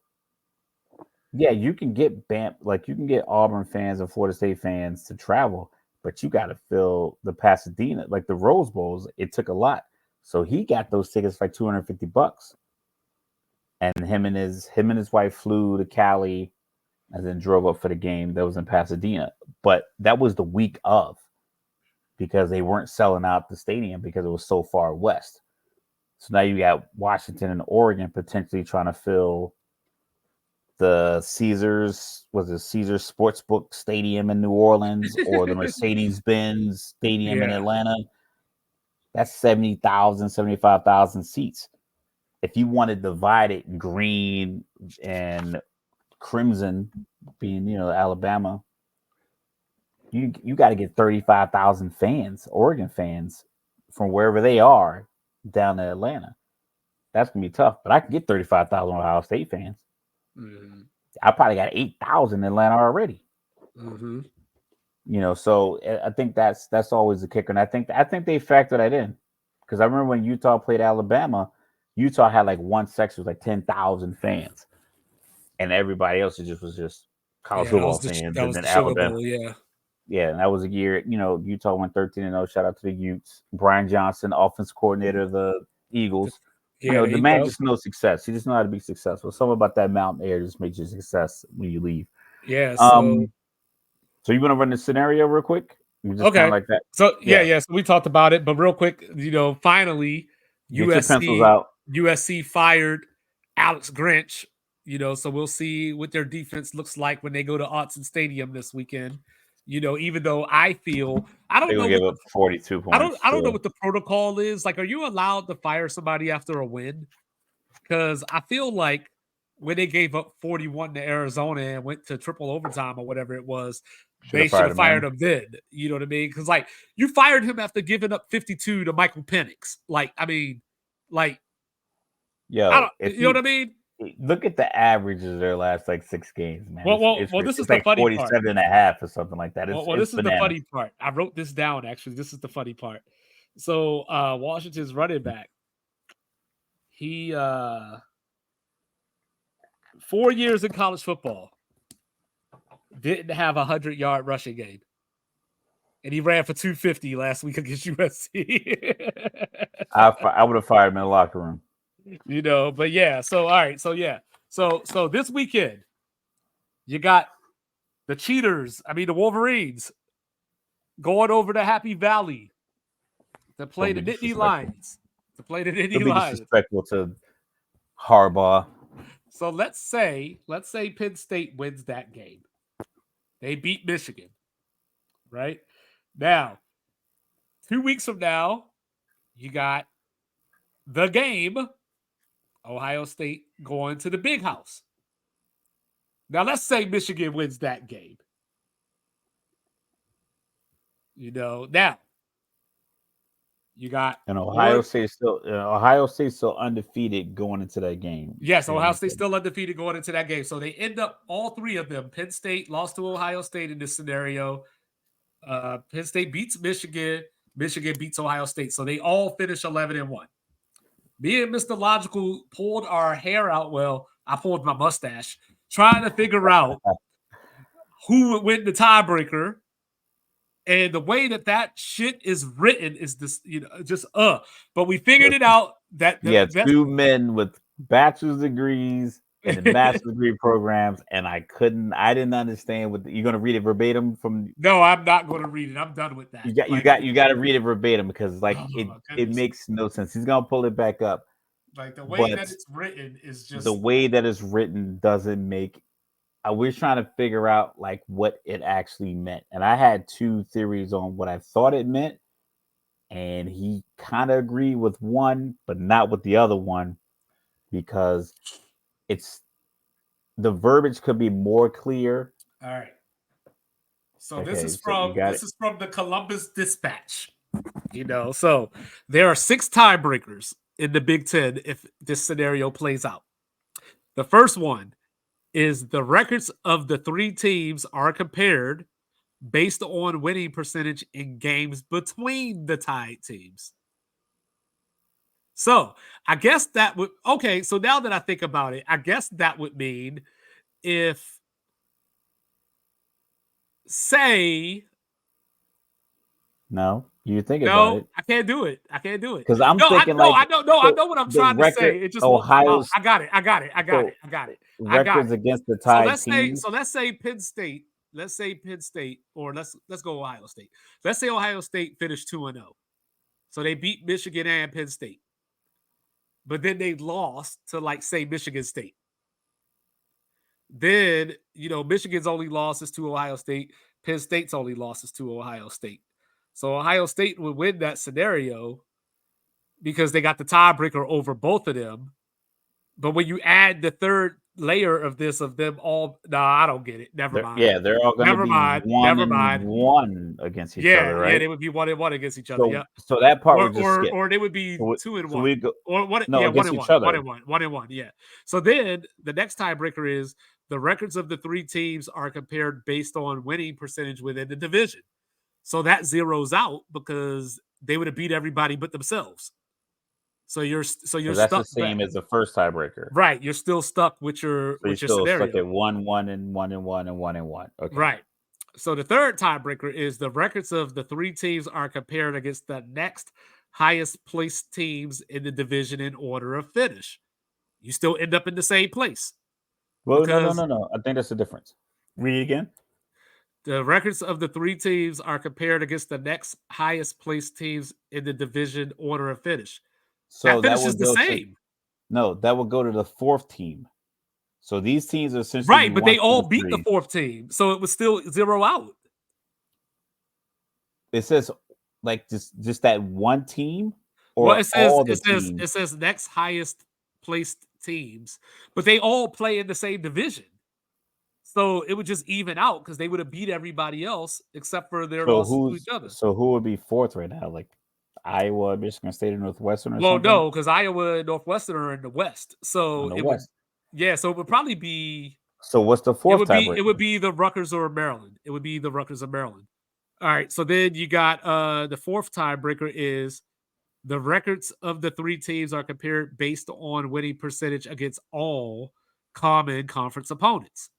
Speaker 2: yeah, you can get you can get Auburn fans and Florida State fans to travel, but you got to fill the Pasadena, like the Rose Bowls. It took a lot, so he got those tickets for like $250, and him and his wife flew to Cali, and then drove up for the game that was in Pasadena. But that was the week of, because they weren't selling out the stadium because it was so far west. So now you got Washington and Oregon potentially trying to fill the Caesars Sportsbook Stadium in New Orleans or the Mercedes-Benz Stadium in Atlanta. That's 70,000, 75,000 seats. If you want to divide it green and crimson, being Alabama, you got to get 35,000 fans, Oregon fans, from wherever they are down to Atlanta. That's gonna be tough, but I can get 35,000 Ohio State fans.
Speaker 1: Mm-hmm.
Speaker 2: I probably got 8,000 in Atlanta already.
Speaker 1: Mm-hmm.
Speaker 2: So I think that's always the kicker, and I think they factor that in, because I remember when Utah played Alabama, Utah had like one section with like 10,000 fans, and everybody else was just college football fans, and then
Speaker 1: the Sugar
Speaker 2: Alabama.
Speaker 1: Bowl,
Speaker 2: Yeah, and that was a year, Utah went 13-0. Shout out to the Utes. Brian Johnson, offense coordinator of the Eagles. The man just knows success. He just knows how to be successful. Something about that mountain air just makes you success when you leave.
Speaker 1: Yeah.
Speaker 2: So you want to run the scenario real quick? Just
Speaker 1: okay.
Speaker 2: Kind of like that.
Speaker 1: So So we talked about it, but real quick, finally,
Speaker 2: get your pencils out.
Speaker 1: USC fired Alex Grinch. So we'll see what their defense looks like when they go to Autzen Stadium this weekend. Even though I feel I don't know
Speaker 2: give up 42 points.
Speaker 1: I don't know what the protocol is. Like, are you allowed to fire somebody after a win? Because I feel like when they gave up 41 to Arizona and went to triple overtime or whatever it was, they should have fired him then. You know what I mean? Because like you fired him after giving up 52 to Michael Penix. Like, I mean, like,
Speaker 2: you
Speaker 1: know what I mean?
Speaker 2: Look at the averages of their last like 6 games, man.
Speaker 1: Well, this is the
Speaker 2: like
Speaker 1: funny
Speaker 2: 47.5 or something like that.
Speaker 1: This is the funny part. I wrote this down, actually. This is the funny part. So Washington's running back, he 4 years in college football, didn't have a 100-yard rushing game. And he ran for 250 last week against USC.
Speaker 2: I would have fired him in the locker room.
Speaker 1: But yeah. So, all right. So, yeah. So this weekend, you got the the Wolverines going over to Happy Valley to play the Nittany Lions.
Speaker 2: Disrespectful to Harbaugh.
Speaker 1: So let's say Penn State wins that game. They beat Michigan, right? Now, 2 weeks from now, you got the game, Ohio State going to the Big House. Now, let's say Michigan wins that game. Now, you got
Speaker 2: Ohio State still undefeated going into that game.
Speaker 1: Yes, Ohio State's still undefeated going into that game. So they end up, all three of them. Penn State lost to Ohio State in this scenario. Penn State beats Michigan. Michigan beats Ohio State. So they all finish 11-1. Me and Mr. Logical pulled our hair out. Well, I pulled my mustache trying to figure out who would win the tiebreaker. And the way that shit is written is this, But we figured it out that
Speaker 2: two men with bachelor's degrees and master's degree programs, and I didn't understand what you're gonna read it verbatim from.
Speaker 1: No, I'm not gonna read it. I'm done with that.
Speaker 2: You got to read it verbatim because it makes no sense. He's gonna pull it back up.
Speaker 1: Like the way that it's written is just
Speaker 2: the way that it's written doesn't make. I was trying to figure out like what it actually meant, and I had 2 theories on what I thought it meant, and he kind of agreed with one, but not with the other one, because the verbiage could be more clear.
Speaker 1: All right. So this is from the Columbus Dispatch. So there are 6 tiebreakers in the Big Ten if this scenario plays out. The first one is the records of the 3 teams are compared based on winning percentage in games between the tied teams. So I guess that would, okay, so now that I think about it, I guess that would mean if, say...
Speaker 2: No, you think about it.
Speaker 1: I can't do it.
Speaker 2: Because I'm thinking I
Speaker 1: know what I'm trying to say. It just
Speaker 2: Ohio.
Speaker 1: I got it.
Speaker 2: Records against the tied teams.
Speaker 1: So let's say Penn State. Or let's go Ohio State. Let's say Ohio State finished 2-0. So they beat Michigan and Penn State. But then they lost to, like, say, Michigan State. Then, Michigan's only loss is to Ohio State. Penn State's only loss is to Ohio State. So Ohio State would win that scenario because they got the tiebreaker over both of them. But when you add the third layer of them all, I don't get it. Never mind.
Speaker 2: Yeah, they're all going to be
Speaker 1: Never mind.
Speaker 2: 1-1 against each other, right?
Speaker 1: Yeah, they would be 1-1 against each other.
Speaker 2: So,
Speaker 1: Yeah.
Speaker 2: so that part would just skip.
Speaker 1: Or they would be 2-1.
Speaker 2: So we go,
Speaker 1: or one,
Speaker 2: no,
Speaker 1: yeah,
Speaker 2: against
Speaker 1: 1-1.
Speaker 2: each other.
Speaker 1: 1-1. Yeah. So then the next tiebreaker is the records of the three teams are compared based on winning percentage within the division. So that zeroes out because they would have beat everybody but themselves. So you're
Speaker 2: that's
Speaker 1: stuck
Speaker 2: the same as the first tiebreaker,
Speaker 1: right? You're still stuck with your scenario.
Speaker 2: Stuck at 1-1 and 1-1 and 1-1. Okay,
Speaker 1: right. So the third tiebreaker is the records of the three teams are compared against the next highest placed teams in the division in order of finish. You still end up in the same place.
Speaker 2: Well, no. I think that's the difference. Read it again.
Speaker 1: The records of the three teams are compared against the next highest placed teams in the division order of finish. So that finish is the same.
Speaker 2: That would go to the fourth team. So these teams are essentially
Speaker 1: right, but they all beat the fourth team, so it was still zero out.
Speaker 2: It says like just that one team,
Speaker 1: or well, it says next highest placed teams, but they all play in the same division. So it would just even out because they would have beat everybody else except for their losses to each other.
Speaker 2: So who would be fourth right now? Like Iowa, Michigan State, and Northwestern or something?
Speaker 1: Well, no, because Iowa and Northwestern are in the West. So it would probably be.
Speaker 2: So what's the fourth tiebreaker?
Speaker 1: It would be the Rutgers or Maryland. It would be the Rutgers of Maryland. All right. So then you got the fourth tiebreaker is the records of the three teams are compared based on winning percentage against all common conference opponents.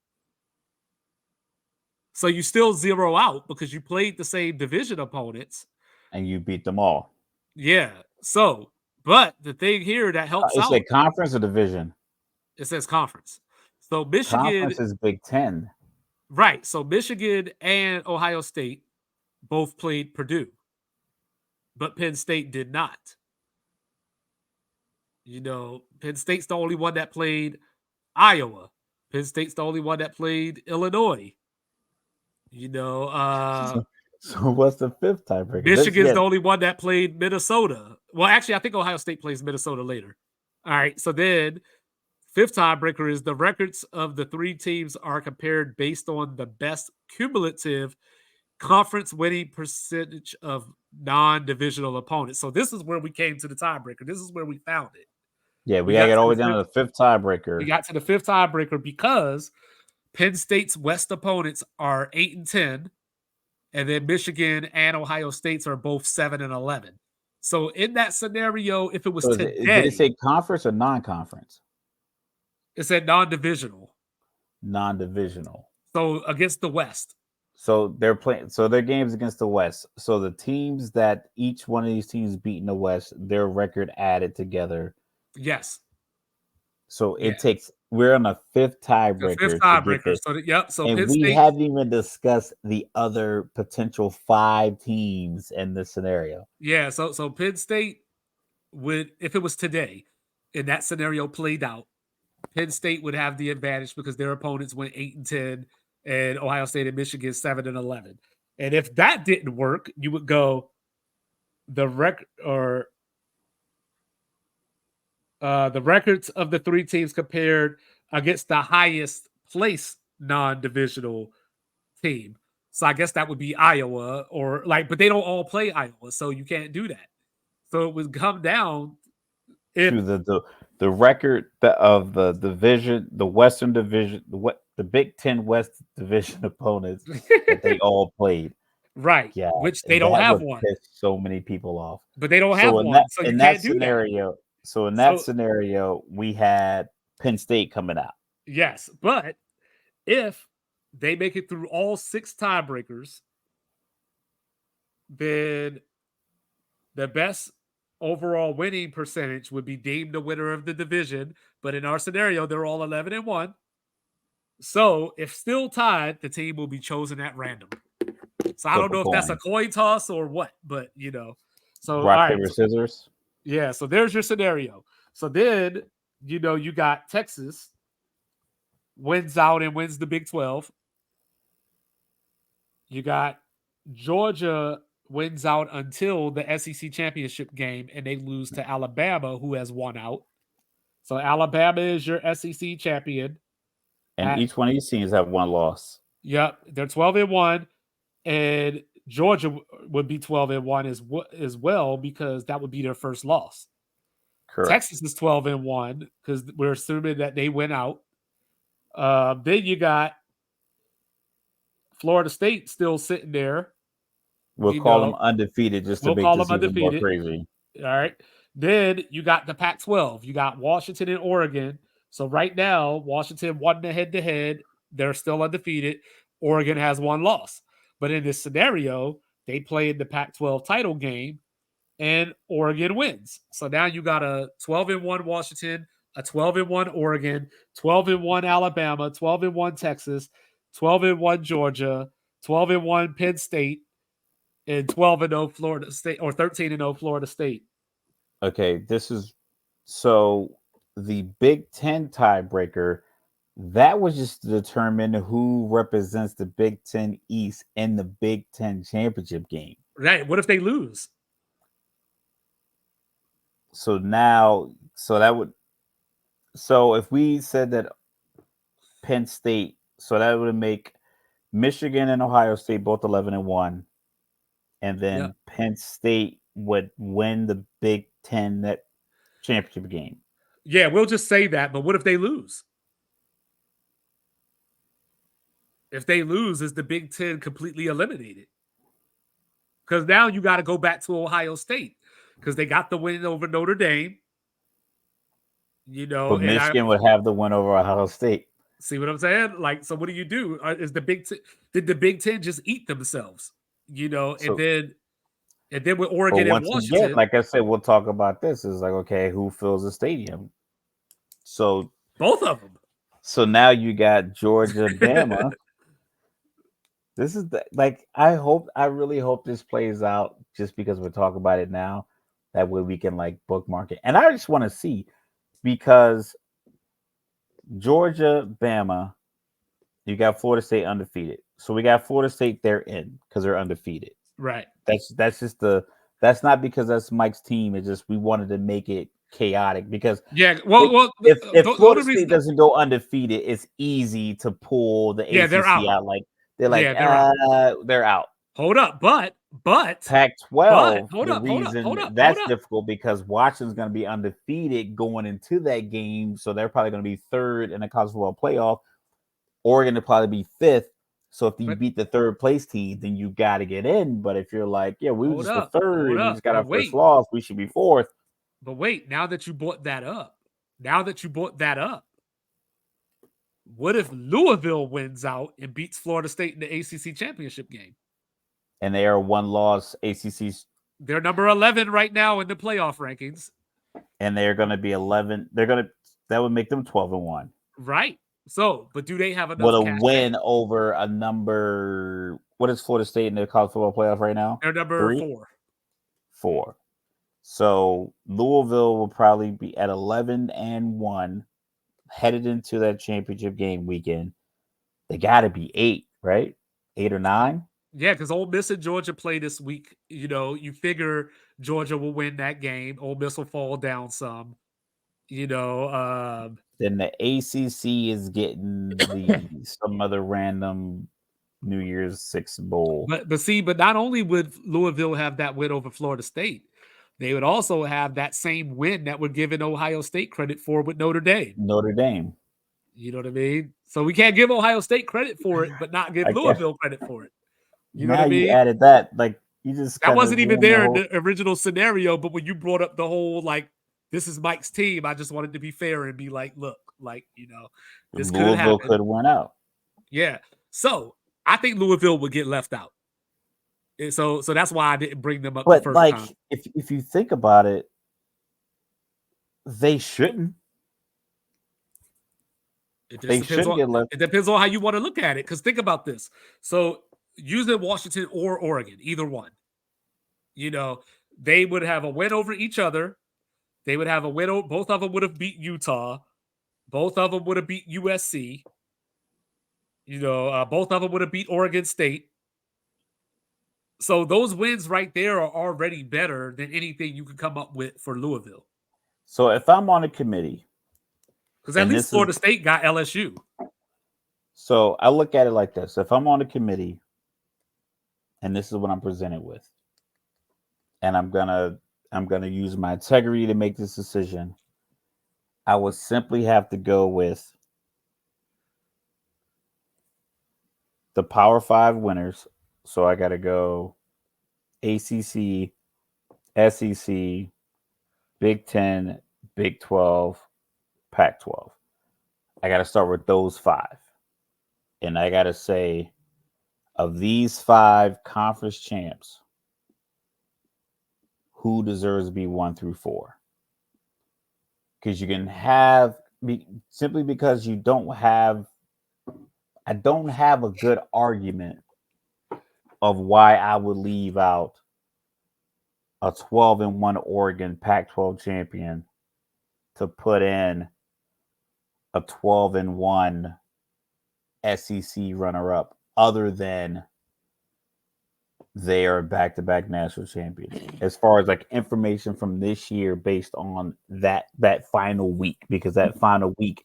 Speaker 1: So you still zero out because you played the same division opponents.
Speaker 2: And you beat them all.
Speaker 1: Yeah. So, but the thing here that helps out.
Speaker 2: Is it conference or division?
Speaker 1: It says conference. So Michigan.
Speaker 2: Conference is Big Ten.
Speaker 1: Right. So Michigan and Ohio State both played Purdue. But Penn State did not. Penn State's the only one that played Iowa. Penn State's the only one that played Illinois.
Speaker 2: So what's the fifth tiebreaker?
Speaker 1: Michigan's the only one that played Minnesota. Well, actually, I think Ohio State plays Minnesota later. All right. So then fifth tiebreaker is the records of the three teams are compared based on the best cumulative conference winning percentage of non-divisional opponents. So this is where we came to the tiebreaker. This is where we found it.
Speaker 2: Yeah, we got to get all the way down to the fifth tiebreaker.
Speaker 1: We got to the fifth tiebreaker because Penn State's West opponents are 8-10, and then Michigan and Ohio State's are both 7-11. So in that scenario, if it was today,
Speaker 2: did it say conference or non-conference?
Speaker 1: It said non-divisional.
Speaker 2: Non-divisional.
Speaker 1: So against the West.
Speaker 2: So they're playing. So their games against the West. So the teams that each one of these teams beat in the West, their record added together.
Speaker 1: Yes.
Speaker 2: So it takes. We're on a fifth tiebreaker.
Speaker 1: Fifth tiebreaker. So
Speaker 2: and we haven't even discussed the other potential 5 teams in this scenario.
Speaker 1: Yeah. So Penn State would, if it was today, and that scenario played out, Penn State would have the advantage because their opponents went 8-10, and Ohio State and Michigan 7-11. And if that didn't work, you would go the records of the three teams compared against the highest place non-divisional team. So I guess that would be Iowa but they don't all play Iowa, so you can't do that. So it would come down
Speaker 2: to the record of the division, the Western Division, the Big Ten West Division opponents that they all played.
Speaker 1: Right. Yeah. Which they don't have one.
Speaker 2: Pissed so many people off.
Speaker 1: But they don't have one. So you can't do that.
Speaker 2: So in that scenario, we had Penn State coming out.
Speaker 1: Yes. But if they make it through all 6 tiebreakers, then the best overall winning percentage would be deemed the winner of the division. But in our scenario, they're all 11-1. So if still tied, the team will be chosen at random. So I don't know if that's a coin toss or what, but So
Speaker 2: rock, paper, scissors.
Speaker 1: Yeah, so there's your scenario. So then, you got Texas wins out and wins the Big 12. You got Georgia wins out until the SEC championship game, and they lose to Alabama, who has won out. So Alabama is your SEC champion.
Speaker 2: And each one of these teams have one loss.
Speaker 1: Yep, they're 12-1, and Georgia would be 12-1 as well because that would be their first loss.
Speaker 2: Correct.
Speaker 1: Texas is 12-1 because we're assuming that they went out. Then you got Florida State still sitting there.
Speaker 2: We'll call them undefeated just to make this even more crazy.
Speaker 1: All right. Then you got the Pac-12. You got Washington and Oregon. So right now, Washington won the head-to-head. They're still undefeated. Oregon has one loss. But in this scenario, they played the Pac-12 title game, and Oregon wins. So now you got a 12-1 Washington, a 12-1 Oregon, 12-1 Alabama, 12-1 Texas, 12-1 Georgia, 12-1 Penn State, and 12-0 Florida State, or 13-0 Florida State.
Speaker 2: Okay, this is so the Big Ten tiebreaker. That was just to determine who represents the Big Ten East in the Big Ten championship game.
Speaker 1: Right. What if they lose?
Speaker 2: So if we said that Penn State, so that would make Michigan and Ohio State both 11-1, and then Penn State would win the Big Ten championship game.
Speaker 1: Yeah, we'll just say that. But what if they lose? If they lose, is the Big Ten completely eliminated? Because now you got to go back to Ohio State because they got the win over Notre Dame.
Speaker 2: But Michigan would have the win over Ohio State.
Speaker 1: See what I'm saying? Like, so what do you do? Is the Big Ten? Did the Big Ten just eat themselves? And then with Oregon and Washington,
Speaker 2: again, like I said, we'll talk about this. Is like, okay, who fills the stadium? So
Speaker 1: both of them.
Speaker 2: So now you got Georgia, Bama. This is I really hope this plays out just because we're talking about it now. That way we can like bookmark it. And I just want to see, because Georgia, Bama, you got Florida State undefeated. So we got Florida State, they're in because they're undefeated.
Speaker 1: Right.
Speaker 2: That's not because that's Mike's team. It's just we wanted to make it chaotic because
Speaker 1: if
Speaker 2: Florida State doesn't go undefeated, it's easy to pull the ACC
Speaker 1: they're out.
Speaker 2: Like they're like they're out.
Speaker 1: Hold up, but
Speaker 2: Pac-12. The reason that's difficult because Washington's going to be undefeated going into that game, so they're probably going to be third in the college football playoff. Oregon will probably be fifth. So if you beat the third place team, then you got to get in. But if you're like, we were just the third, and we just got our first loss, we should be fourth.
Speaker 1: But wait, now that you brought that up, what if Louisville wins out and beats Florida State in the ACC championship game?
Speaker 2: And they are one loss ACC's.
Speaker 1: They're number 11 right now in the playoff rankings.
Speaker 2: And they're going to be 11. That would make them 12-1.
Speaker 1: Right. So, but do they have enough?
Speaker 2: With a win over a number? What is Florida State in the college football playoff right now?
Speaker 1: They're number
Speaker 2: 4. So Louisville will probably be at 11-1, headed into that championship game weekend. They got to be 8, right? 8 or 9.
Speaker 1: Yeah, because Ole Miss and Georgia play this week. You figure Georgia will win that game. Ole Miss will fall down some. Then
Speaker 2: the ACC is getting some other random New Year's Six bowl.
Speaker 1: But not only would Louisville have that win over Florida State, they would also have that same win that we're giving Ohio State credit for with Notre Dame. You know what I mean? So we can't give Ohio State credit for it, but not give Louisville credit for it.
Speaker 2: You know what I mean? You added that. Like, you just
Speaker 1: that wasn't even there in the original scenario, but when you brought up the whole, like, this is Mike's team, I just wanted to be fair and be like, look, like, this
Speaker 2: Louisville could win out.
Speaker 1: Yeah. So I think Louisville would get left out. So that's why I didn't bring them up the first time.
Speaker 2: If you think about it, they shouldn't.
Speaker 1: They shouldn't get left. It depends on how you want to look at it. Because think about this. So using Washington or Oregon, either one, they would have a win over each other. They would have a win. Both of them would have beat Utah. Both of them would have beat USC. Both of them would have beat Oregon State. So those wins right there are already better than anything you could come up with for Louisville.
Speaker 2: So if I'm on a committee,
Speaker 1: because at least Florida State got LSU.
Speaker 2: So I look at it like this: if I'm on a committee, and this is what I'm presented with, and I'm gonna use my integrity to make this decision, I would simply have to go with the Power 5 winners. So I got to go ACC, SEC, Big 10, Big 12, Pac 12. I got to start with those 5. And I got to say, of these 5 conference champs, who deserves to be 1 through 4? Because you can have, simply because I don't have a good argument of why I would leave out a 12-1 Oregon Pac-12 champion to put in a 12-1 SEC runner-up, other than they are back-to-back national champions. As far as like information from this year based on that final week, because that final week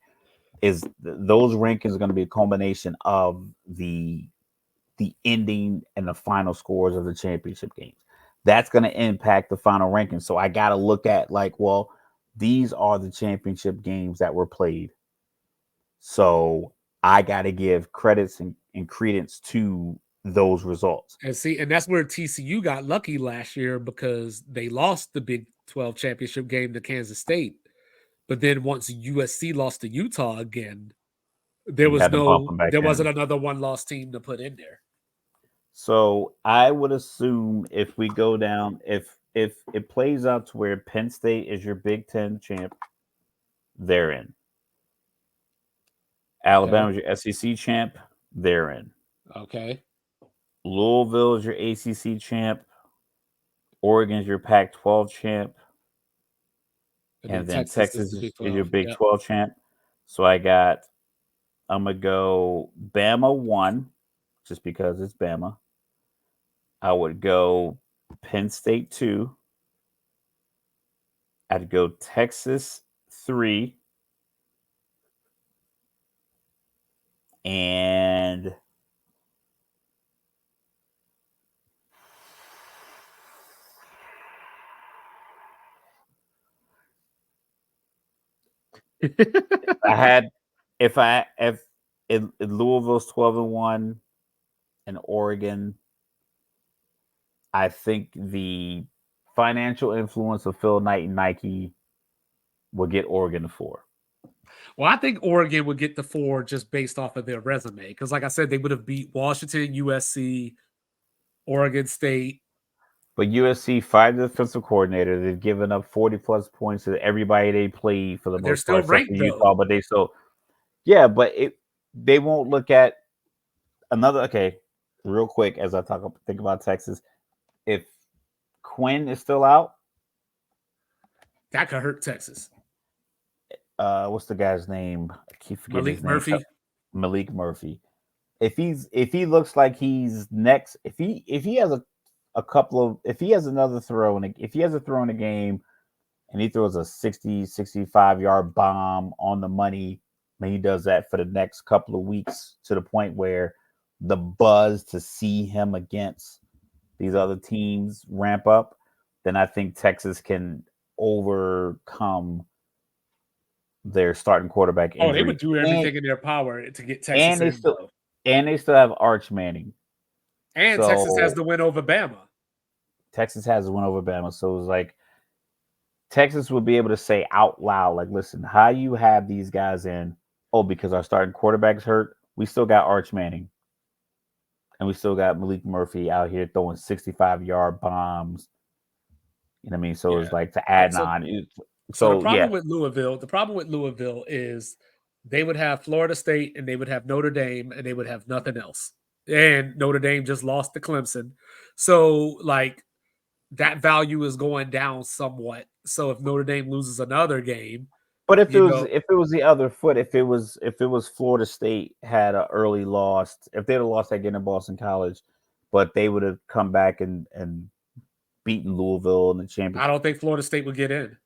Speaker 2: is those rankings are going to be a combination of the ending and the final scores of the championship games. That's going to impact the final ranking. So I got to look at like, well, these are the championship games that were played. So I got to give credits and credence to those results.
Speaker 1: And that's where TCU got lucky last year, because they lost the Big 12 championship game to Kansas State. But then once USC lost to Utah again, there wasn't another one-loss team to put in there.
Speaker 2: So I would assume if we go down, if it plays out to where Penn State is your Big 10 champ, they're in. Alabama's your SEC champ, they're in.
Speaker 1: Okay.
Speaker 2: Louisville is your ACC champ. Oregon's your Pac-12 champ. And then Texas is your Big 12 champ. So I'm going to go Bama 1, just because it's Bama. I would go Penn State 2. I'd go Texas 3. And if Louisville's 12-1 and Oregon, I think the financial influence of Phil Knight and Nike will get Oregon to 4.
Speaker 1: Well, I think Oregon would get the 4 just based off of their resume. Because like I said, they would have beat Washington, USC, Oregon State.
Speaker 2: But USC fired the defensive coordinator. They've given up 40-plus points to everybody they played for the most part.
Speaker 1: They're still ranked,
Speaker 2: Utah, but but they won't look at another. Okay, real quick, as I think about Texas, if Quinn is still out,
Speaker 1: that could hurt Texas.
Speaker 2: What's the guy's name? I keep forgetting his name. Malik Murphy. If he looks like he's next, if he has if he has another throw, and if he has a throw in a game and he throws a 65 yard bomb on the money, and he does that for the next couple of weeks to the point where the buzz to see him against these other teams ramp up, then I think Texas can overcome their starting quarterback injury.
Speaker 1: They would do everything in their power to get Texas
Speaker 2: and they still have Arch Manning.
Speaker 1: And Texas has the win over Bama.
Speaker 2: So it's like Texas would be able to say out loud, like, listen, how you have these guys in? Oh, because our starting quarterback's hurt. We still got Arch Manning. And we still got Malik Murphy out here throwing 65-yard bombs. You know what I mean? So it's like to add on.
Speaker 1: So the problem with Louisville is they would have Florida State and they would have Notre Dame and they would have nothing else. And Notre Dame just lost to Clemson. So like that value is going down somewhat. So if Notre Dame loses another game,
Speaker 2: But if it was the other foot, if it was Florida State had an early loss, if they'd have lost that game in Boston College, but they would have come back and beaten Louisville in the championship.
Speaker 1: I don't think Florida State would get in.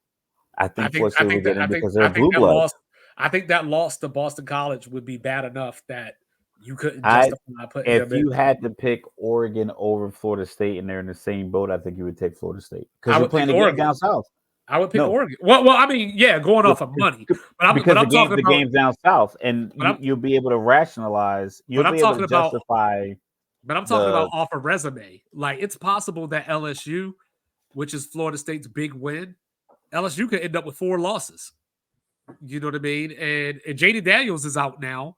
Speaker 2: I think Florida State would get in because they're blue
Speaker 1: that
Speaker 2: blood.
Speaker 1: I think that loss to Boston College would be bad enough that you couldn't justify putting them in.
Speaker 2: If you had to pick Oregon over Florida State and they're in the same boat, I think you would take Florida State because you're playing the game down south.
Speaker 1: I would pick Oregon. Well, I mean, yeah, going off of money,
Speaker 2: because the game's down south, and you'll be able to rationalize. You'll be able to justify.
Speaker 1: But I'm talking about off a resume. Like, it's possible that LSU, which is Florida State's big win, LSU could end up with 4 losses. You know what I mean? And JD Daniels is out now.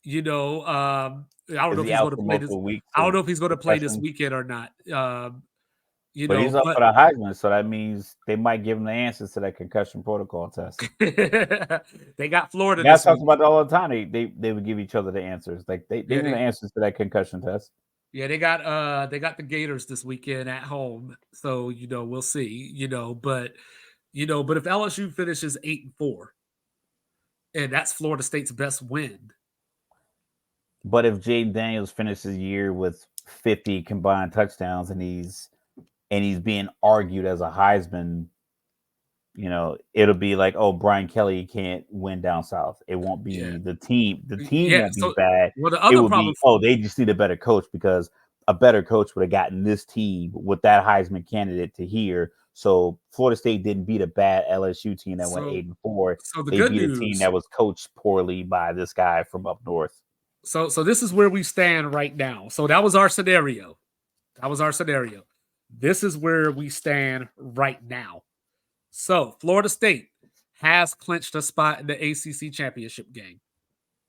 Speaker 1: You know, I don't know if he's going to play this. I don't know if he's going to play this weekend or not.
Speaker 2: But he's up for the Heisman, so that means they might give him the answers to that concussion protocol test.
Speaker 1: They got Florida.
Speaker 2: Guys talk about it all the time. They would give each other the answers. Like they knew the answers to that concussion test.
Speaker 1: Yeah, they got the Gators this weekend at home, so we'll see. But if LSU finishes 8-4, and that's Florida State's best win.
Speaker 2: But if Jaden Daniels finishes the year with 50 combined touchdowns and he's being argued as a Heisman, it'll be like, oh, Brian Kelly can't win down south. It won't be the team. The team won't be bad.
Speaker 1: Well, the other problem,
Speaker 2: they just need a better coach because a better coach would have gotten this team with that Heisman candidate to here. So Florida State didn't beat a bad LSU team that went 8-4.
Speaker 1: So
Speaker 2: they beat a team that was coached poorly by this guy from up north.
Speaker 1: So this is where we stand right now. So that was our scenario. This is where we stand right now. So Florida State has clinched a spot in the ACC championship game.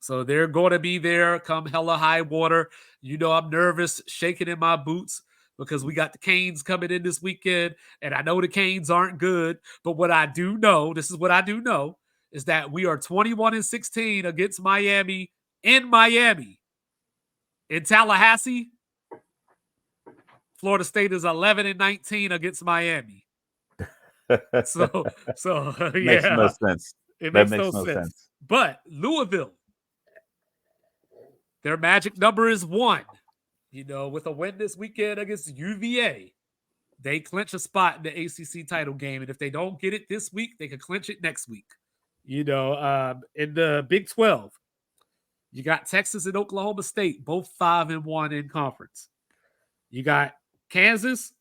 Speaker 1: So they're going to be there come hella high water. I'm nervous, shaking in my boots because we got the Canes coming in this weekend. And I know the Canes aren't good. But what I do know, is that we are 21-16 against Miami in Miami. In Tallahassee, Florida State is 11-19 against Miami. So yeah,
Speaker 2: makes no sense.
Speaker 1: It makes no sense. But Louisville, their magic number is 1. With a win this weekend against UVA, they clinch a spot in the ACC title game, and if they don't get it this week, they can clinch it next week. In the Big 12, you got Texas and Oklahoma State, both 5-1 in conference. You got Kansas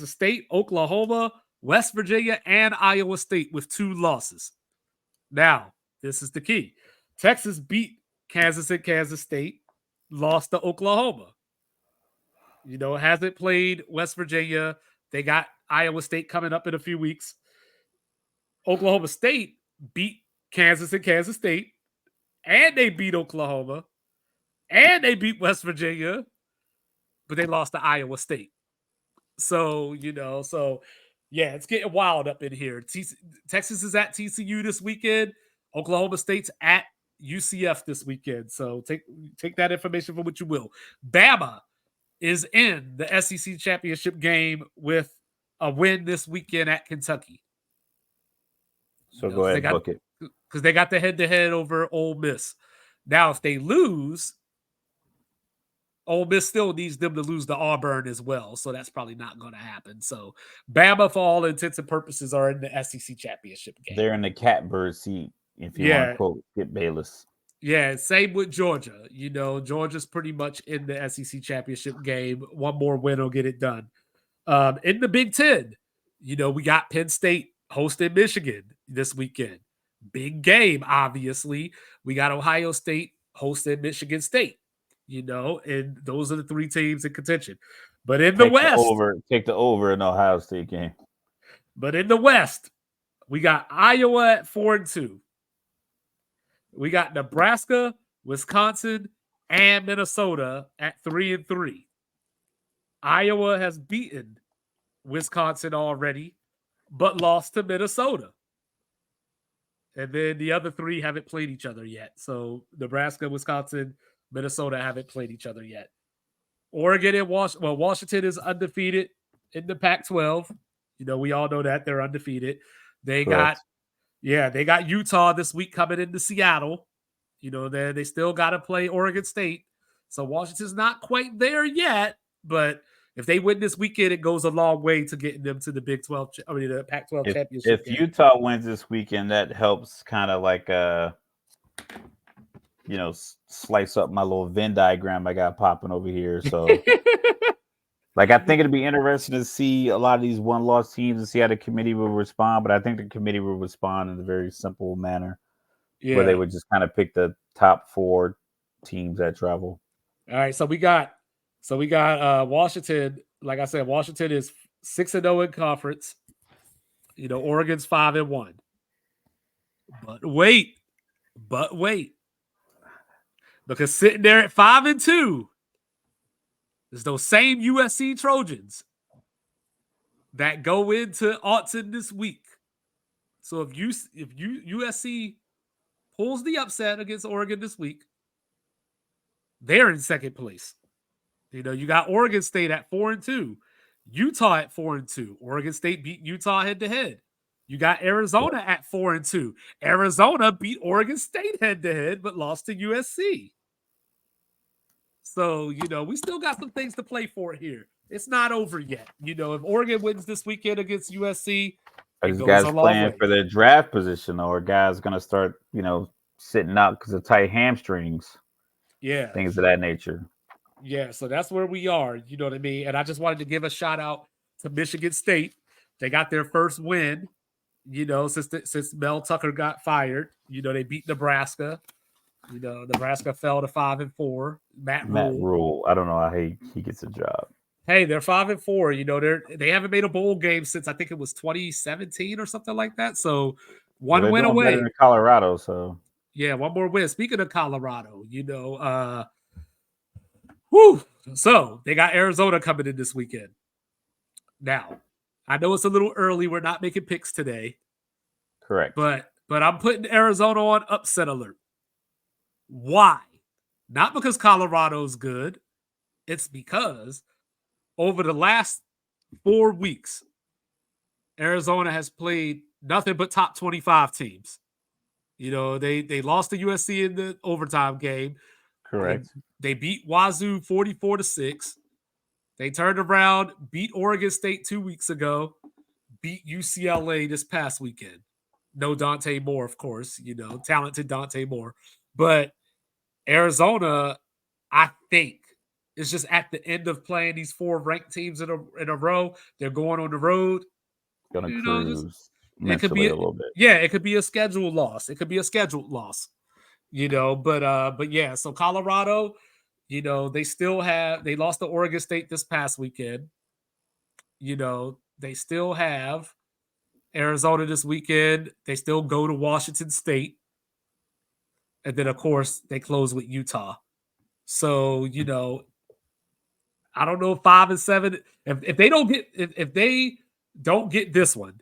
Speaker 1: State, Oklahoma, West Virginia, and Iowa State with 2 losses. Now, this is the key. Texas beat Kansas and Kansas State, lost to Oklahoma. Hasn't played West Virginia. They got Iowa State coming up in a few weeks. Oklahoma State beat Kansas and Kansas State, and they beat Oklahoma, and they beat West Virginia, but they lost to Iowa State. So, yeah, it's getting wild up in here. Texas is at TCU this weekend. Oklahoma State's at UCF this weekend. So take that information for what you will. Bama is in the SEC championship game with a win this weekend at Kentucky.
Speaker 2: So go ahead and book it.
Speaker 1: Because they got the head-to-head over Ole Miss. Now, if they lose, Ole Miss still needs them to lose to Auburn as well, so that's probably not going to happen. So Bama, for all intents and purposes, are in the SEC championship game.
Speaker 2: They're in the catbird seat, if you want to quote Skip Bayless.
Speaker 1: Yeah, same with Georgia. Georgia's pretty much in the SEC championship game. One more win will get it done. In the Big Ten, we got Penn State hosting Michigan this weekend. Big game, obviously. We got Ohio State hosting Michigan State. And those are the 3 teams in contention. But in the West,
Speaker 2: take the over in the Ohio State game.
Speaker 1: But in the West, we got Iowa at 4-2. We got Nebraska, Wisconsin, and Minnesota at 3-3. Iowa has beaten Wisconsin already, but lost to Minnesota. And then the other 3 haven't played each other yet. So Nebraska, Wisconsin, Minnesota haven't played each other yet. Oregon and Washington is undefeated in the Pac-12. We all know that they're undefeated. They got Yeah, they got Utah this week coming into Seattle. They still got to play Oregon State. So Washington's not quite there yet, but if they win this weekend, it goes a long way to getting them to the Big 12, the Pac-12 championship
Speaker 2: If
Speaker 1: game.
Speaker 2: Utah wins this weekend, that helps kind of like slice up my little Venn diagram I got popping over here. So like, I think it'd be interesting to see a lot of these one-loss teams and see how the committee will respond. But I think the committee will respond in a very simple manner, where they would just kind of pick the top 4 teams that travel.
Speaker 1: All right, so we got Washington. Like I said, Washington is 6-0 in conference. Oregon's 5-1. But wait, because sitting there at 5-2 is those same USC Trojans that go into Autzen this week. So if USC pulls the upset against Oregon this week, they're in second place. You got Oregon State at 4-2, Utah at 4-2. Oregon State beat Utah head to head. You got Arizona at 4-2. Arizona beat Oregon State head to head, but lost to USC. So, we still got some things to play for here. It's not over yet. If Oregon wins this weekend against USC,
Speaker 2: these guys playing for their draft position, or guys going to start, sitting out because of tight hamstrings.
Speaker 1: Yeah.
Speaker 2: Things of that nature.
Speaker 1: Yeah, so that's where we are. You know what I mean? And I just wanted to give a shout out to Michigan State. They got their first win, since Mel Tucker got fired. They beat Nebraska. Nebraska fell to 5-4. Matt
Speaker 2: Rule. I don't know how he gets a job.
Speaker 1: Hey, they're 5-4. They haven't made a bowl game since I think it was 2017 or something like that. So one win away.
Speaker 2: Better than Colorado, so
Speaker 1: yeah, one more win. Speaking of Colorado, whew. So they got Arizona coming in this weekend. Now, I know it's a little early. We're not making picks today.
Speaker 2: Correct.
Speaker 1: But I'm putting Arizona on upset alert. Why? Not because Colorado's good. It's because over the last 4 weeks, Arizona has played nothing but top 25 teams. They lost to USC in the overtime game.
Speaker 2: Correct.
Speaker 1: They beat Wazoo 44-6. They turned around, beat Oregon State 2 weeks ago, beat UCLA this past weekend. No Dante Moore, of course, talented Dante Moore. But Arizona, I think, is just at the end of playing these 4 ranked teams in a row. They're going on the road.
Speaker 2: Going to cruise
Speaker 1: it could be
Speaker 2: a little bit.
Speaker 1: Yeah, it could be a scheduled loss. But yeah, so Colorado, they lost to Oregon State this past weekend. They still have Arizona this weekend. They still go to Washington State. And then, of course, they close with Utah. So, I don't know, 5-7. If they don't get this one,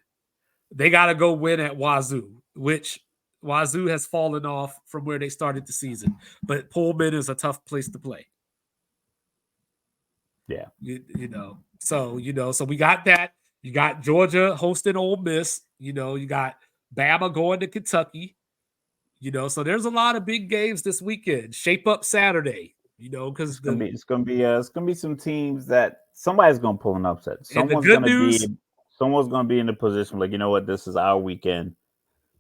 Speaker 1: they got to go win at Wazoo, which Wazoo has fallen off from where they started the season. But Pullman is a tough place to play.
Speaker 2: Yeah.
Speaker 1: So we got that. You got Georgia hosting Ole Miss. You got Bama going to Kentucky. So there's a lot of big games this weekend. Shape up Saturday. Because
Speaker 2: it's gonna be some teams that somebody's gonna pull an upset. Someone's gonna be in the position like, what, this is our weekend.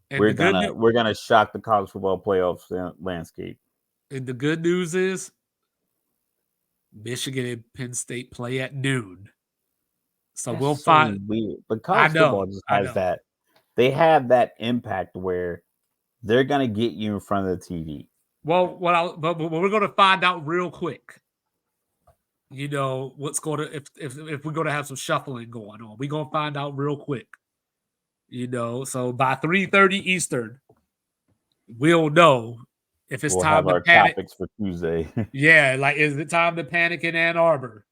Speaker 2: And we're gonna shock the college football playoff landscape.
Speaker 1: And the good news is Michigan and Penn State play at noon. So
Speaker 2: That's
Speaker 1: we'll find
Speaker 2: weird. But college football just has that. They have that impact where they're gonna get you in front of the TV.
Speaker 1: Well, but we're gonna find out real quick. What's going to if we're gonna have some shuffling going on. We're gonna find out real quick. So by 3:30 Eastern, we'll know if it's time to panic.
Speaker 2: Topics for Tuesday.
Speaker 1: Yeah, like, is it time to panic in Ann Arbor?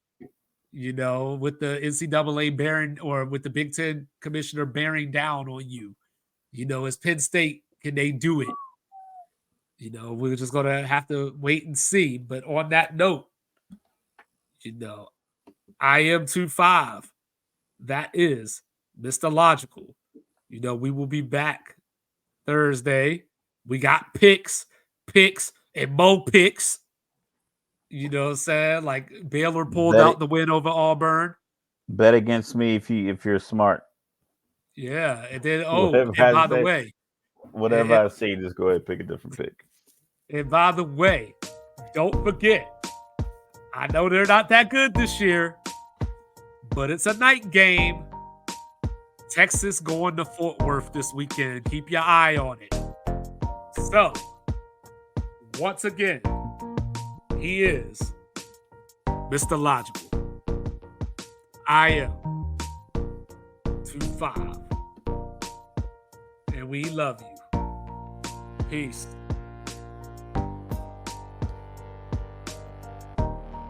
Speaker 1: With the NCAA bearing, or with the Big Ten commissioner bearing down on you. As Penn State, can they do it? We're just gonna have to wait and see. But on that note, I am 2-5. That is Mr. Logical. We will be back Thursday, we got picks, and more picks. You know what I'm saying? Like Baylor pulled out the win over Auburn.
Speaker 2: Bet against me if you're smart.
Speaker 1: Yeah, and then
Speaker 2: Whatever
Speaker 1: by the way,
Speaker 2: I say, just go ahead and pick a different pick.
Speaker 1: And by the way, don't forget, I know they're not that good this year, but it's a night game. Texas going to Fort Worth this weekend. Keep your eye on it. So, once again, he is Mr. Logical. I am 2-5. And we love you. Peace.